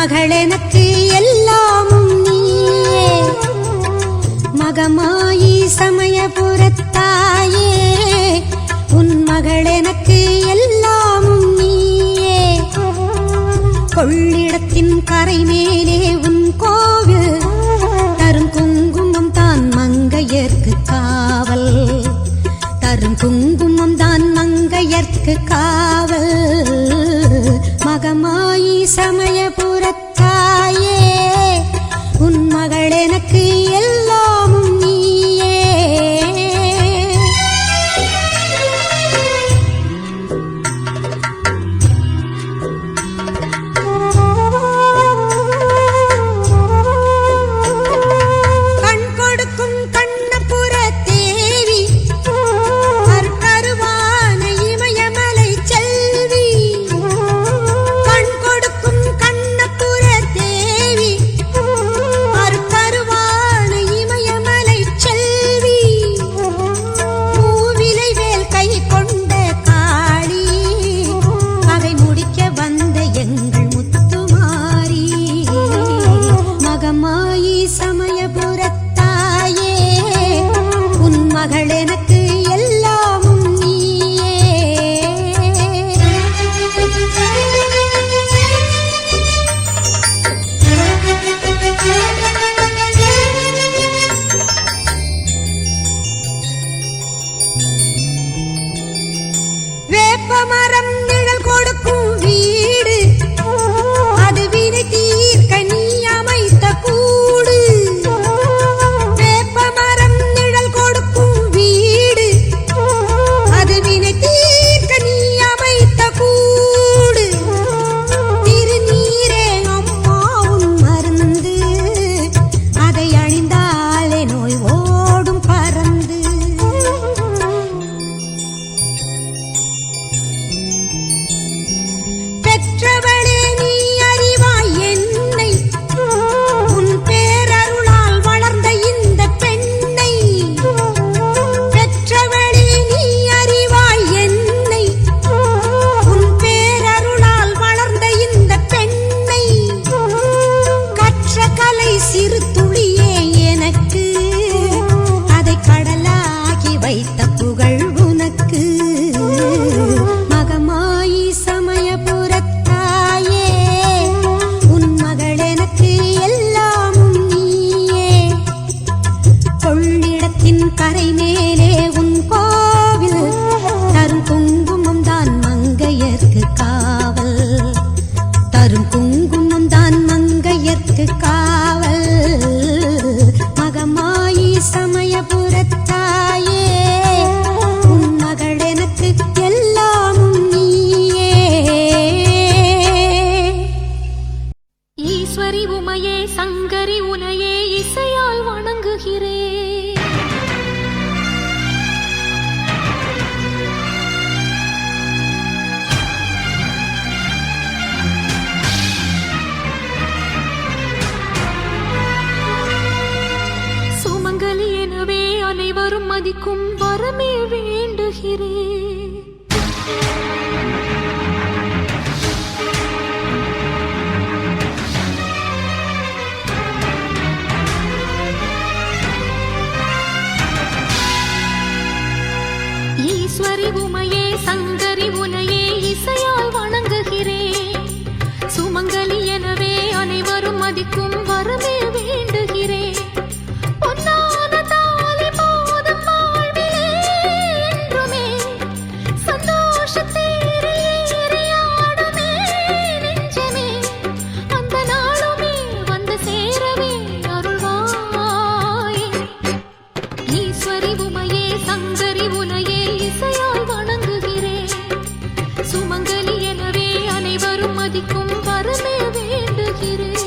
மகள் எனக்கு எல்லாமும் நீயே மகமாயி சமயபுரத்தாயே உன் மகள் எனக்கு எல்லாமும் நீயே கொள்ளிடத்தின் கரை மேலே உன் கோவில் தரும் குங்குமம் தான் மங்கையர்க்கு காவல் தரும் குங்குமம் தான் மங்கையர்க்கு காவல் மகமாயி சமயபுரத்தாயே உன் மகள் எனக்கு எல்லாமும் நீயே கண் கொடுக்கும் கண்ணபுர தேவி அருட்கருவான இமயமலை செல்வி கண் கொடுக்கும் கண்ணபுர தேவி அருட்கருவான இமயமலை செல்வி மூவிலை வேல் கை கொண்ட காளி பகை முடிக்க வந்த எங்கள் முத்துமாரி மகமாயி சமயபுரத்தாயே உன் மகள் எனக்கு எல்லாமும் நீயே வேப்பமரம் நிழல் கொடுக்கும் வீடு அது வினை தீர்க்க நீ அமைத்த கூடு வேப்பமரம் நிழல் கொடுக்கும் வீடு அது வினை தீர்க்க நீ அமைத்த கூடு திருநீரே அம்மா உன் மருந்து அதை அணிந்தாலே நோய் ஓடும் பறந்து பெற்றவளே நீ அறிவாய் என்னை உன் பேரருளால் வளர்ந்த இந்த பெண்ணை பெற்றவளே நீ அறிவாய் என்னை உன் பேரருளால் வளர்ந்த இந்த பெண்ணை கற்ற கலை சிறு துளியே எனக்கு அதை கடலாகி வைத்த புகழ் உனக்கு மகமாயி சமயபுரத்தாயே உன் மகள் எனக்கு எல்லாமும் நீயே கொள்ளிடத்தின் கரை மேலே உன் கோவில் தரும் குங்குமம் தான் மங்கையர்க்கு காவல் தரும் குங்குமம் தான் மங்கையர்க்கு காவல் மகமாயி சமயபுரத்தாயே உன் மகள் எனக்கு எல்லாமும் நீயே ஈஸ்வரி உமையே சங்கரி உனையே இசையால் வணங்குகிறேன் சுமங்கலி எனவே அனைவரும் மதிக்கும் வரமே வேண்டுகிறேன் ஈஸ்வரி உமையே சங்கரி உனையே இசையால் வணங்குகிறேன் சுமங்கலி எனவே அனைவரும் மதிக்கும் வரமே வேண்டுகிறேன் பொன்னான தாலி போதும் வாழ்விலே என்றுமே சந்தோஷத்தேறி ஏறியாடுமே நெஞ்சமே அந்த நாளுமே வந்து சேரவே அருள்வாயே ஈஸ்வரி உமையே சங்கரி உனையே இசையால் வணங்குகிறேன் சுமங்கலி எனவே அனைவரும் மதிக்கும் வரமே வேண்டுகிறேன்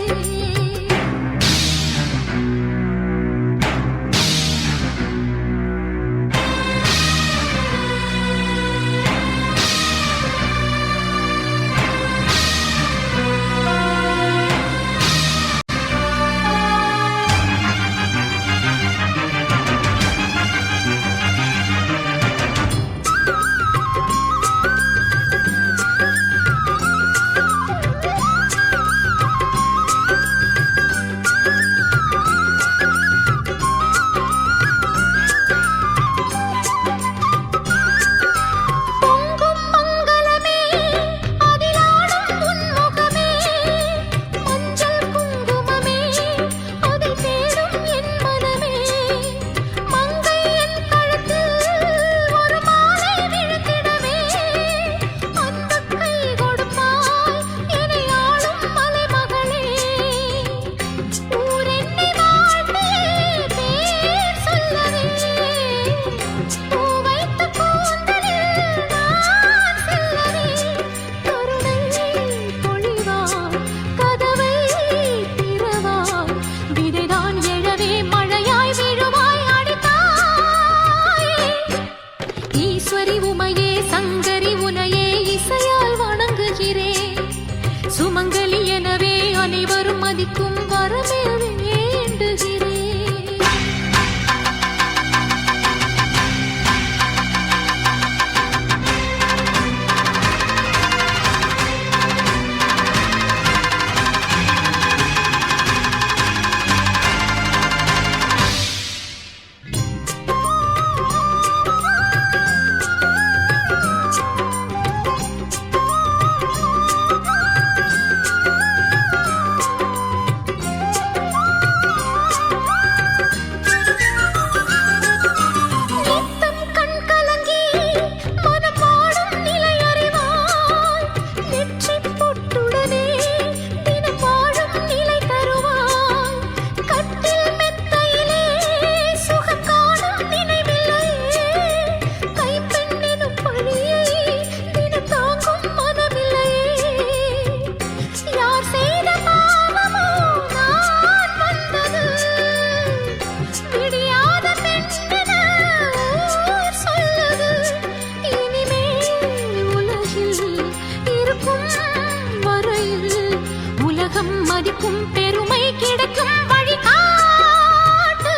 அனைவரும் மதிக்கும் பெருமை கிடைக்கும் வழிகாட்டு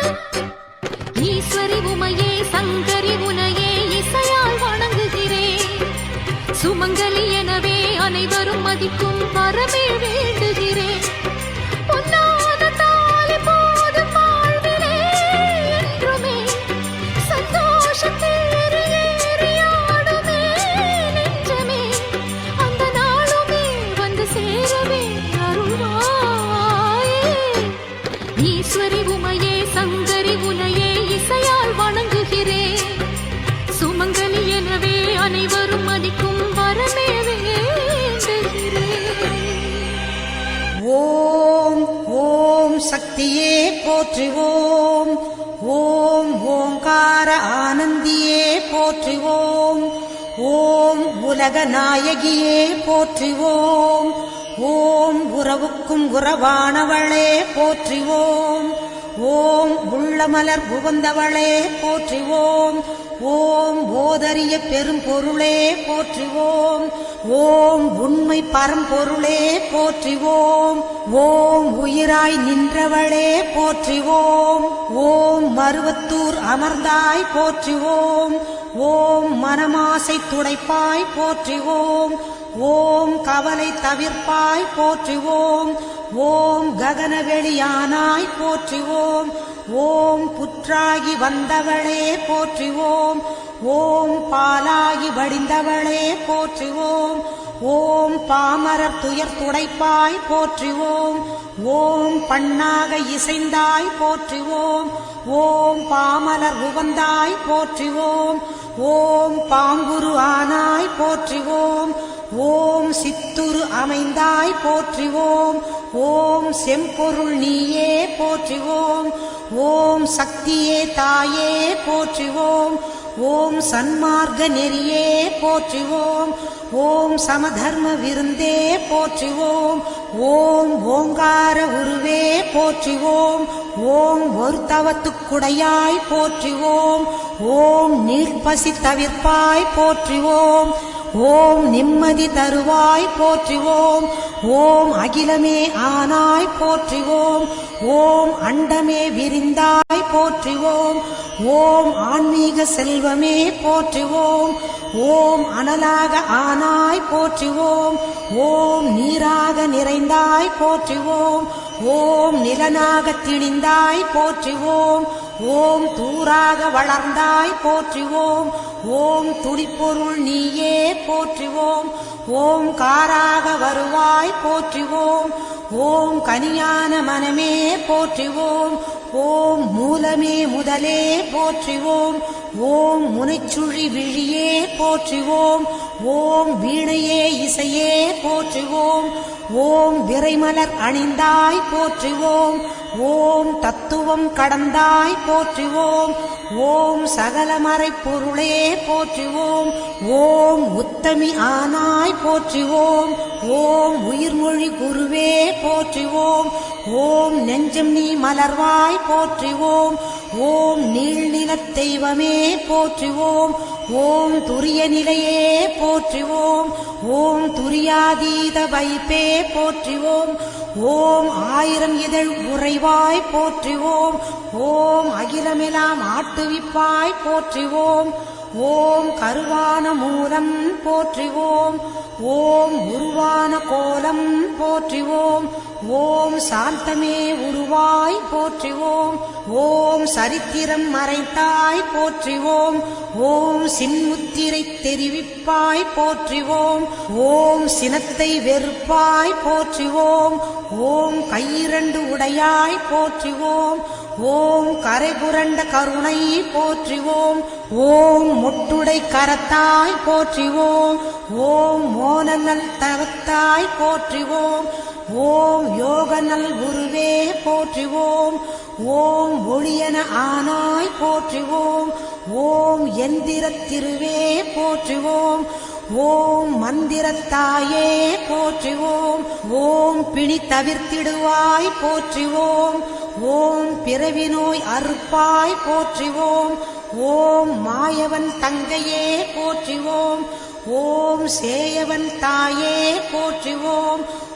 ஈஸ்வரி உமையே சங்கரி உனையே இசையால் வணங்குகிறேன் சுமங்கலி எனவே அனைவரும் மதிக்கும் வரமே வேண்டுகிறேன் பொன்னான தாலி போதும் வாழ்விலே என்றுமே சந்தோஷத்தேறி ஏறியாடுமே நெஞ்சமே அந்த நாளுமே வந்து சேரவே அருள்வாயே ஈஸ்வரி உமையே சங்கரி உனையே இசையால் வணங்குகிறேன் சுமங்கலி எனவே அனைவரும் மதிக்கும் வரமே வேண்டுகிறேன் ஓம் ஓம் சக்தியே போற்றுவோம் ஓம் ஓங்கார ஆனந்தியே போற்றுவோம் ஓம் உலக நாயகியே போற்றுவோம் ஓம் உறவுக்கும் உறவானவளே போற்றுவோம் ஓம் உள்ளமலர் உகந்தவளே போற்றுவோம் ஓம் ஓதரிய பெரும் பொருளே போற்றுவோம் ஓம் உண்மை பரம்பொருளே போற்றுவோம் ஓம் உயிராய் நின்றவளே போற்றுவோம் ஓம் மருவத்தூர் அமர்ந்தாய் போற்றுவோம் ஓம் மனமாசை துடைப்பாய் போற்றுவோம் ஓம் கவலை தவிர்ப்பாய் போற்றுவோம் ஓம் ககனவெளியானாய் போற்றுவோம் ஓம் புற்றாகி வந்தவளே போற்றுவோம் ஓம் பாலாகி வடிந்தவளே போற்றுவோம் ஓம் பாமரர் துயர் துடைப்பாய் போற்றுவோம் ஓம் பண்ணாக இசைந்தாய் போற்றுவோம் ஓம் பாமலர் உவந்தாய் போற்றுவோம் ஓம் பாங்குரு ஆனாய் போற்றுவோம் ஓம் சித்துரு அமைந்தாய் போற்றுவோம் ஓம் செம்பொருள் நீயே போற்றுவோம் ஓம் சக்தியே தாயே போற்றுவோம் ஓம் சன்மார்க்க நெறியே போற்றுவோம் ஓம் சமதர்ம விருந்தே போற்றுவோம் ஓம் ஓங்கார உருவே போற்றுவோம் ஓம் ஒரு தவத்துக்குடையாய் போற்றுவோம் ஓம் நீர்ப்பசி தவிர்ப்பாய் போற்றுவோம் ஓம் நிம்மதி தருவாய் போற்றுவோம் ஓம் அகிலமே ஆனாய் போற்றுவோம் ஓம் அண்டமே விரிந்தாய் போற்றுவோம் ஓம் ஆன்மீக செல்வமே போற்றுவோம் ஓம் அனலாக ஆனாய் போற்றுவோம் ஓம் நீராக நிறைந்தாய் போற்றுவோம் ஓம் நிலனாக திணிந்தாய் போற்றுவோம் ஓம் தூராக வளர்ந்தாய் போற்றுவோம் ஓம் துடிப்பொருள் நீயே போற்றுவோம் ஓம் காராக வருவாய் போற்றுவோம் ஓம் கனியான மனமே போற்றுவோம் ஓம் மூலமே முதலே போற்றுவோம் ஓம் முனைச்சுழி விழியே போற்றுவோம் ஓம் வீணையே இசையே போற்றுவோம் ஓம் விரைமலர் அணிந்தாய் போற்றுவோம் ஓம் தத்துவம் கடந்தாய் போற்றுவோம் ஓம் சகலமறை பொருளே போற்றுவோம் ஓம் உத்தமி ஆனாய் போற்றுவோம் ஓம் உயிர்மொழி குருவே போற்றுவோம் ஓம் நெஞ்சம் நீ மலர்வாய் போற்றுவோம் ஓம் நீள்நிலத் தெய்வமே போற்றுவோம் ஓம் துரிய நிலையே போற்றுவோம் ஓம் துரியாதீத வைப்பே போற்றுவோம் ஓம் ஆயிரம் இதழ் உறைவாய் போற்றுவோம் ஓம் அகிலமெல்லாம் ஆட்டுவிப்பாய் போற்றுவோம் ஓம் கருவான மூலம் போற்றுவோம் ஓம் உருவான கோலம் போற்றுவோம் ஓம் சாந்தமே உருவாய் போற்றுவோம் ஓம் சரித்திரம் மறைத்தாய் போற்றுவோம் ஓம் சின்முத்திரை தெரிவிப்பாய் போற்றுவோம் ஓம் சினத்தை வெறுப்பாய் போற்றுவோம் ஓம் கையிரண்டு உடையாய் போற்றுவோம் ஓம் கரைபுரண்ட கருணை போற்றுவோம் ஓம் முட்டுடை கரத்தாய் போற்றுவோம் ஓம் மோனநல் தவத்தாய் போற்றுவோம் ஓம் யோகநல் குருவே போற்றுவோம் ஓம் ஒளியன ஆனாய் போற்றுவோம் ஓம் எந்திரத் திருவே போற்றுவோம் ஓம் மந்திரத்தாயே போற்றுவோம் ஓம் பிணி தவிர்த்திடுவாய் போற்றுவோம் ஓம் பிறவி நோய் அறுப்பாய் போற்றுவோம் ஓம் மாயவன் தங்கையே போற்றுவோம் ஓம் சேயவன் தாயே போற்றுவோம்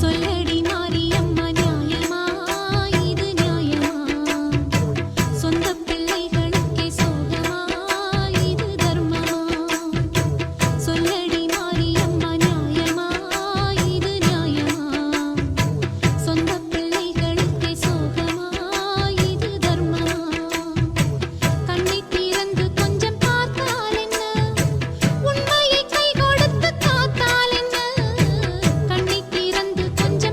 சொல்லடி மாரியம்மா நியாயமா இது நியாயமா சொந்த பிள்ளைகளுக்கே சோகமா இது தர்மமா சொல்லடி மாரியம்மா நியாயமா இது நியாயமா சொந்த பிள்ளைகளுக்கே சோகமா இது தர்மமா கண்ணை திறந்து கொஞ்சம் பார்த்தால் என்ன உண்மையை கை கொடுத்து காத்தால் என்ன கண்ணை திறந்து கொஞ்சம்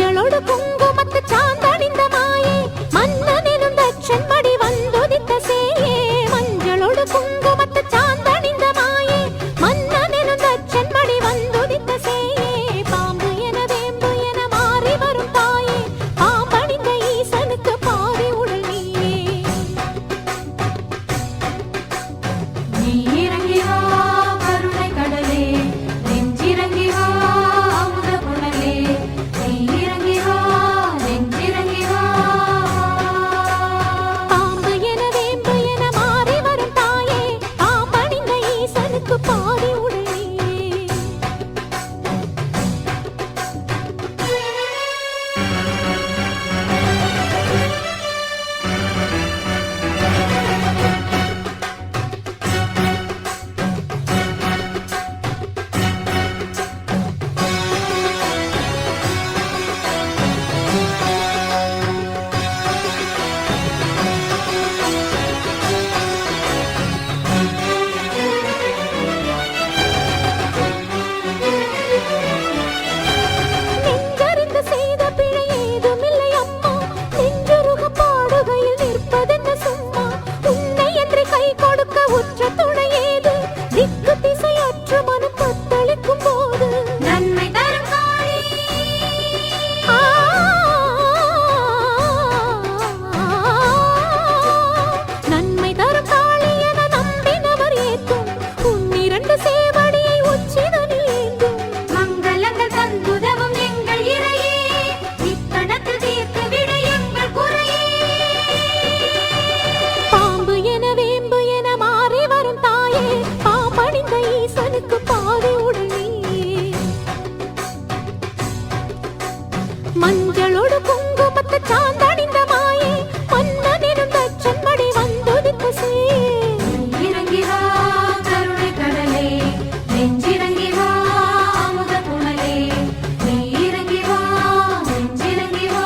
மஞ்சளோடு குங்குமத்து சாந்தணிந்த மாயே மன்னனெனும் தட்சன் மடி வந்துதித்த சேயே மஞ்சளோடு குங்குமத்து சாந்தணிந்த மாயே மன்னனெனும் தட்சன் மடி வந்துதித்த சேயே பாம்பு என வேம்பு என மாறி வரும் தாயே பாம்பணிந்த ஈசனுக்கு பாதி உடல் நீயே நீ இறங்கி வா கருணை கடலே நெஞ்சிறங்கி வா அமுத புனலே நீ இறங்கி வா நெஞ்சிறங்கி வா பாம்பு என வேம்பு என மாறி வரும் தாயே பாம்பணிந்த ஈசனுக்கு பாதி உடல் நீயே நெஞ்சறிந்து செய்த பிழை ஏதுமில்லை அம்மா நெஞ்சுருக பாடுகையில் நிற்பதென்ன சும்மா உன்னை என்று கை கொடுக்க உற்ற துணை ஏது திக்கு திசையற்ற மனம் தத்தளிக்கும் போது நன்மை தரும் காளி ஆ, நன்மை தரும் காளி என நம்பினவர் ஏத்தும் உன்னிரண்டு சேவடியை உச்சிதனில் ஏந்தும் மங்களங்கள் தந்துதவும் எங்கள் இறையே இக்கணத்தில் தீர்த்து விட எங்கள் குறையே பாம்பு என வேம்பு என மாறி வரும் தாயே பாம்பணிந்த ஈசனுக்கு பாதி உடல் நீயே மஞ்சளோடு குங்குமத்து சாந்தணிந்த மாயே மன்னனெனும் தட்சன் மடி வந்துதித்த சேயே இறங்கி வா கருணை கடலே நெஞ்சிறங்கி வா அமுத புனலே நீ இறங்கி வா நெஞ்சிறங்கி வா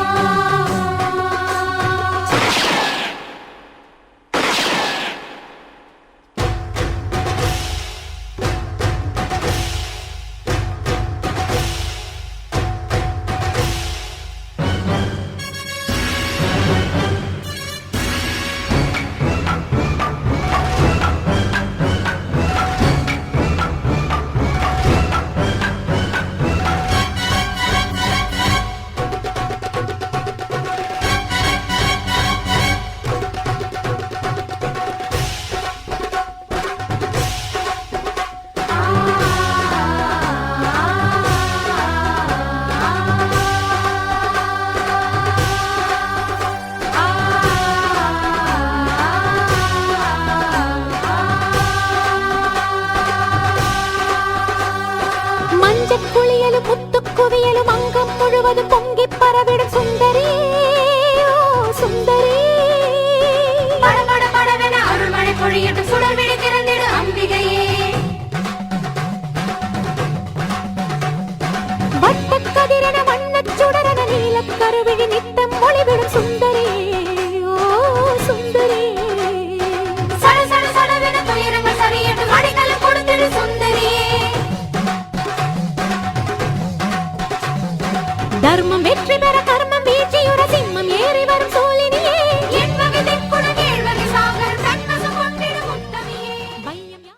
மஞ்சள் குளியலும் முத்துக் குவியலும் அங்கம் முழுவதும் பொங்கிப் பரவிடும் சுந்தரியே ஓ சுந்தரி படபட படவென அருள்மழை பொழியட்டும் சுடர்விழி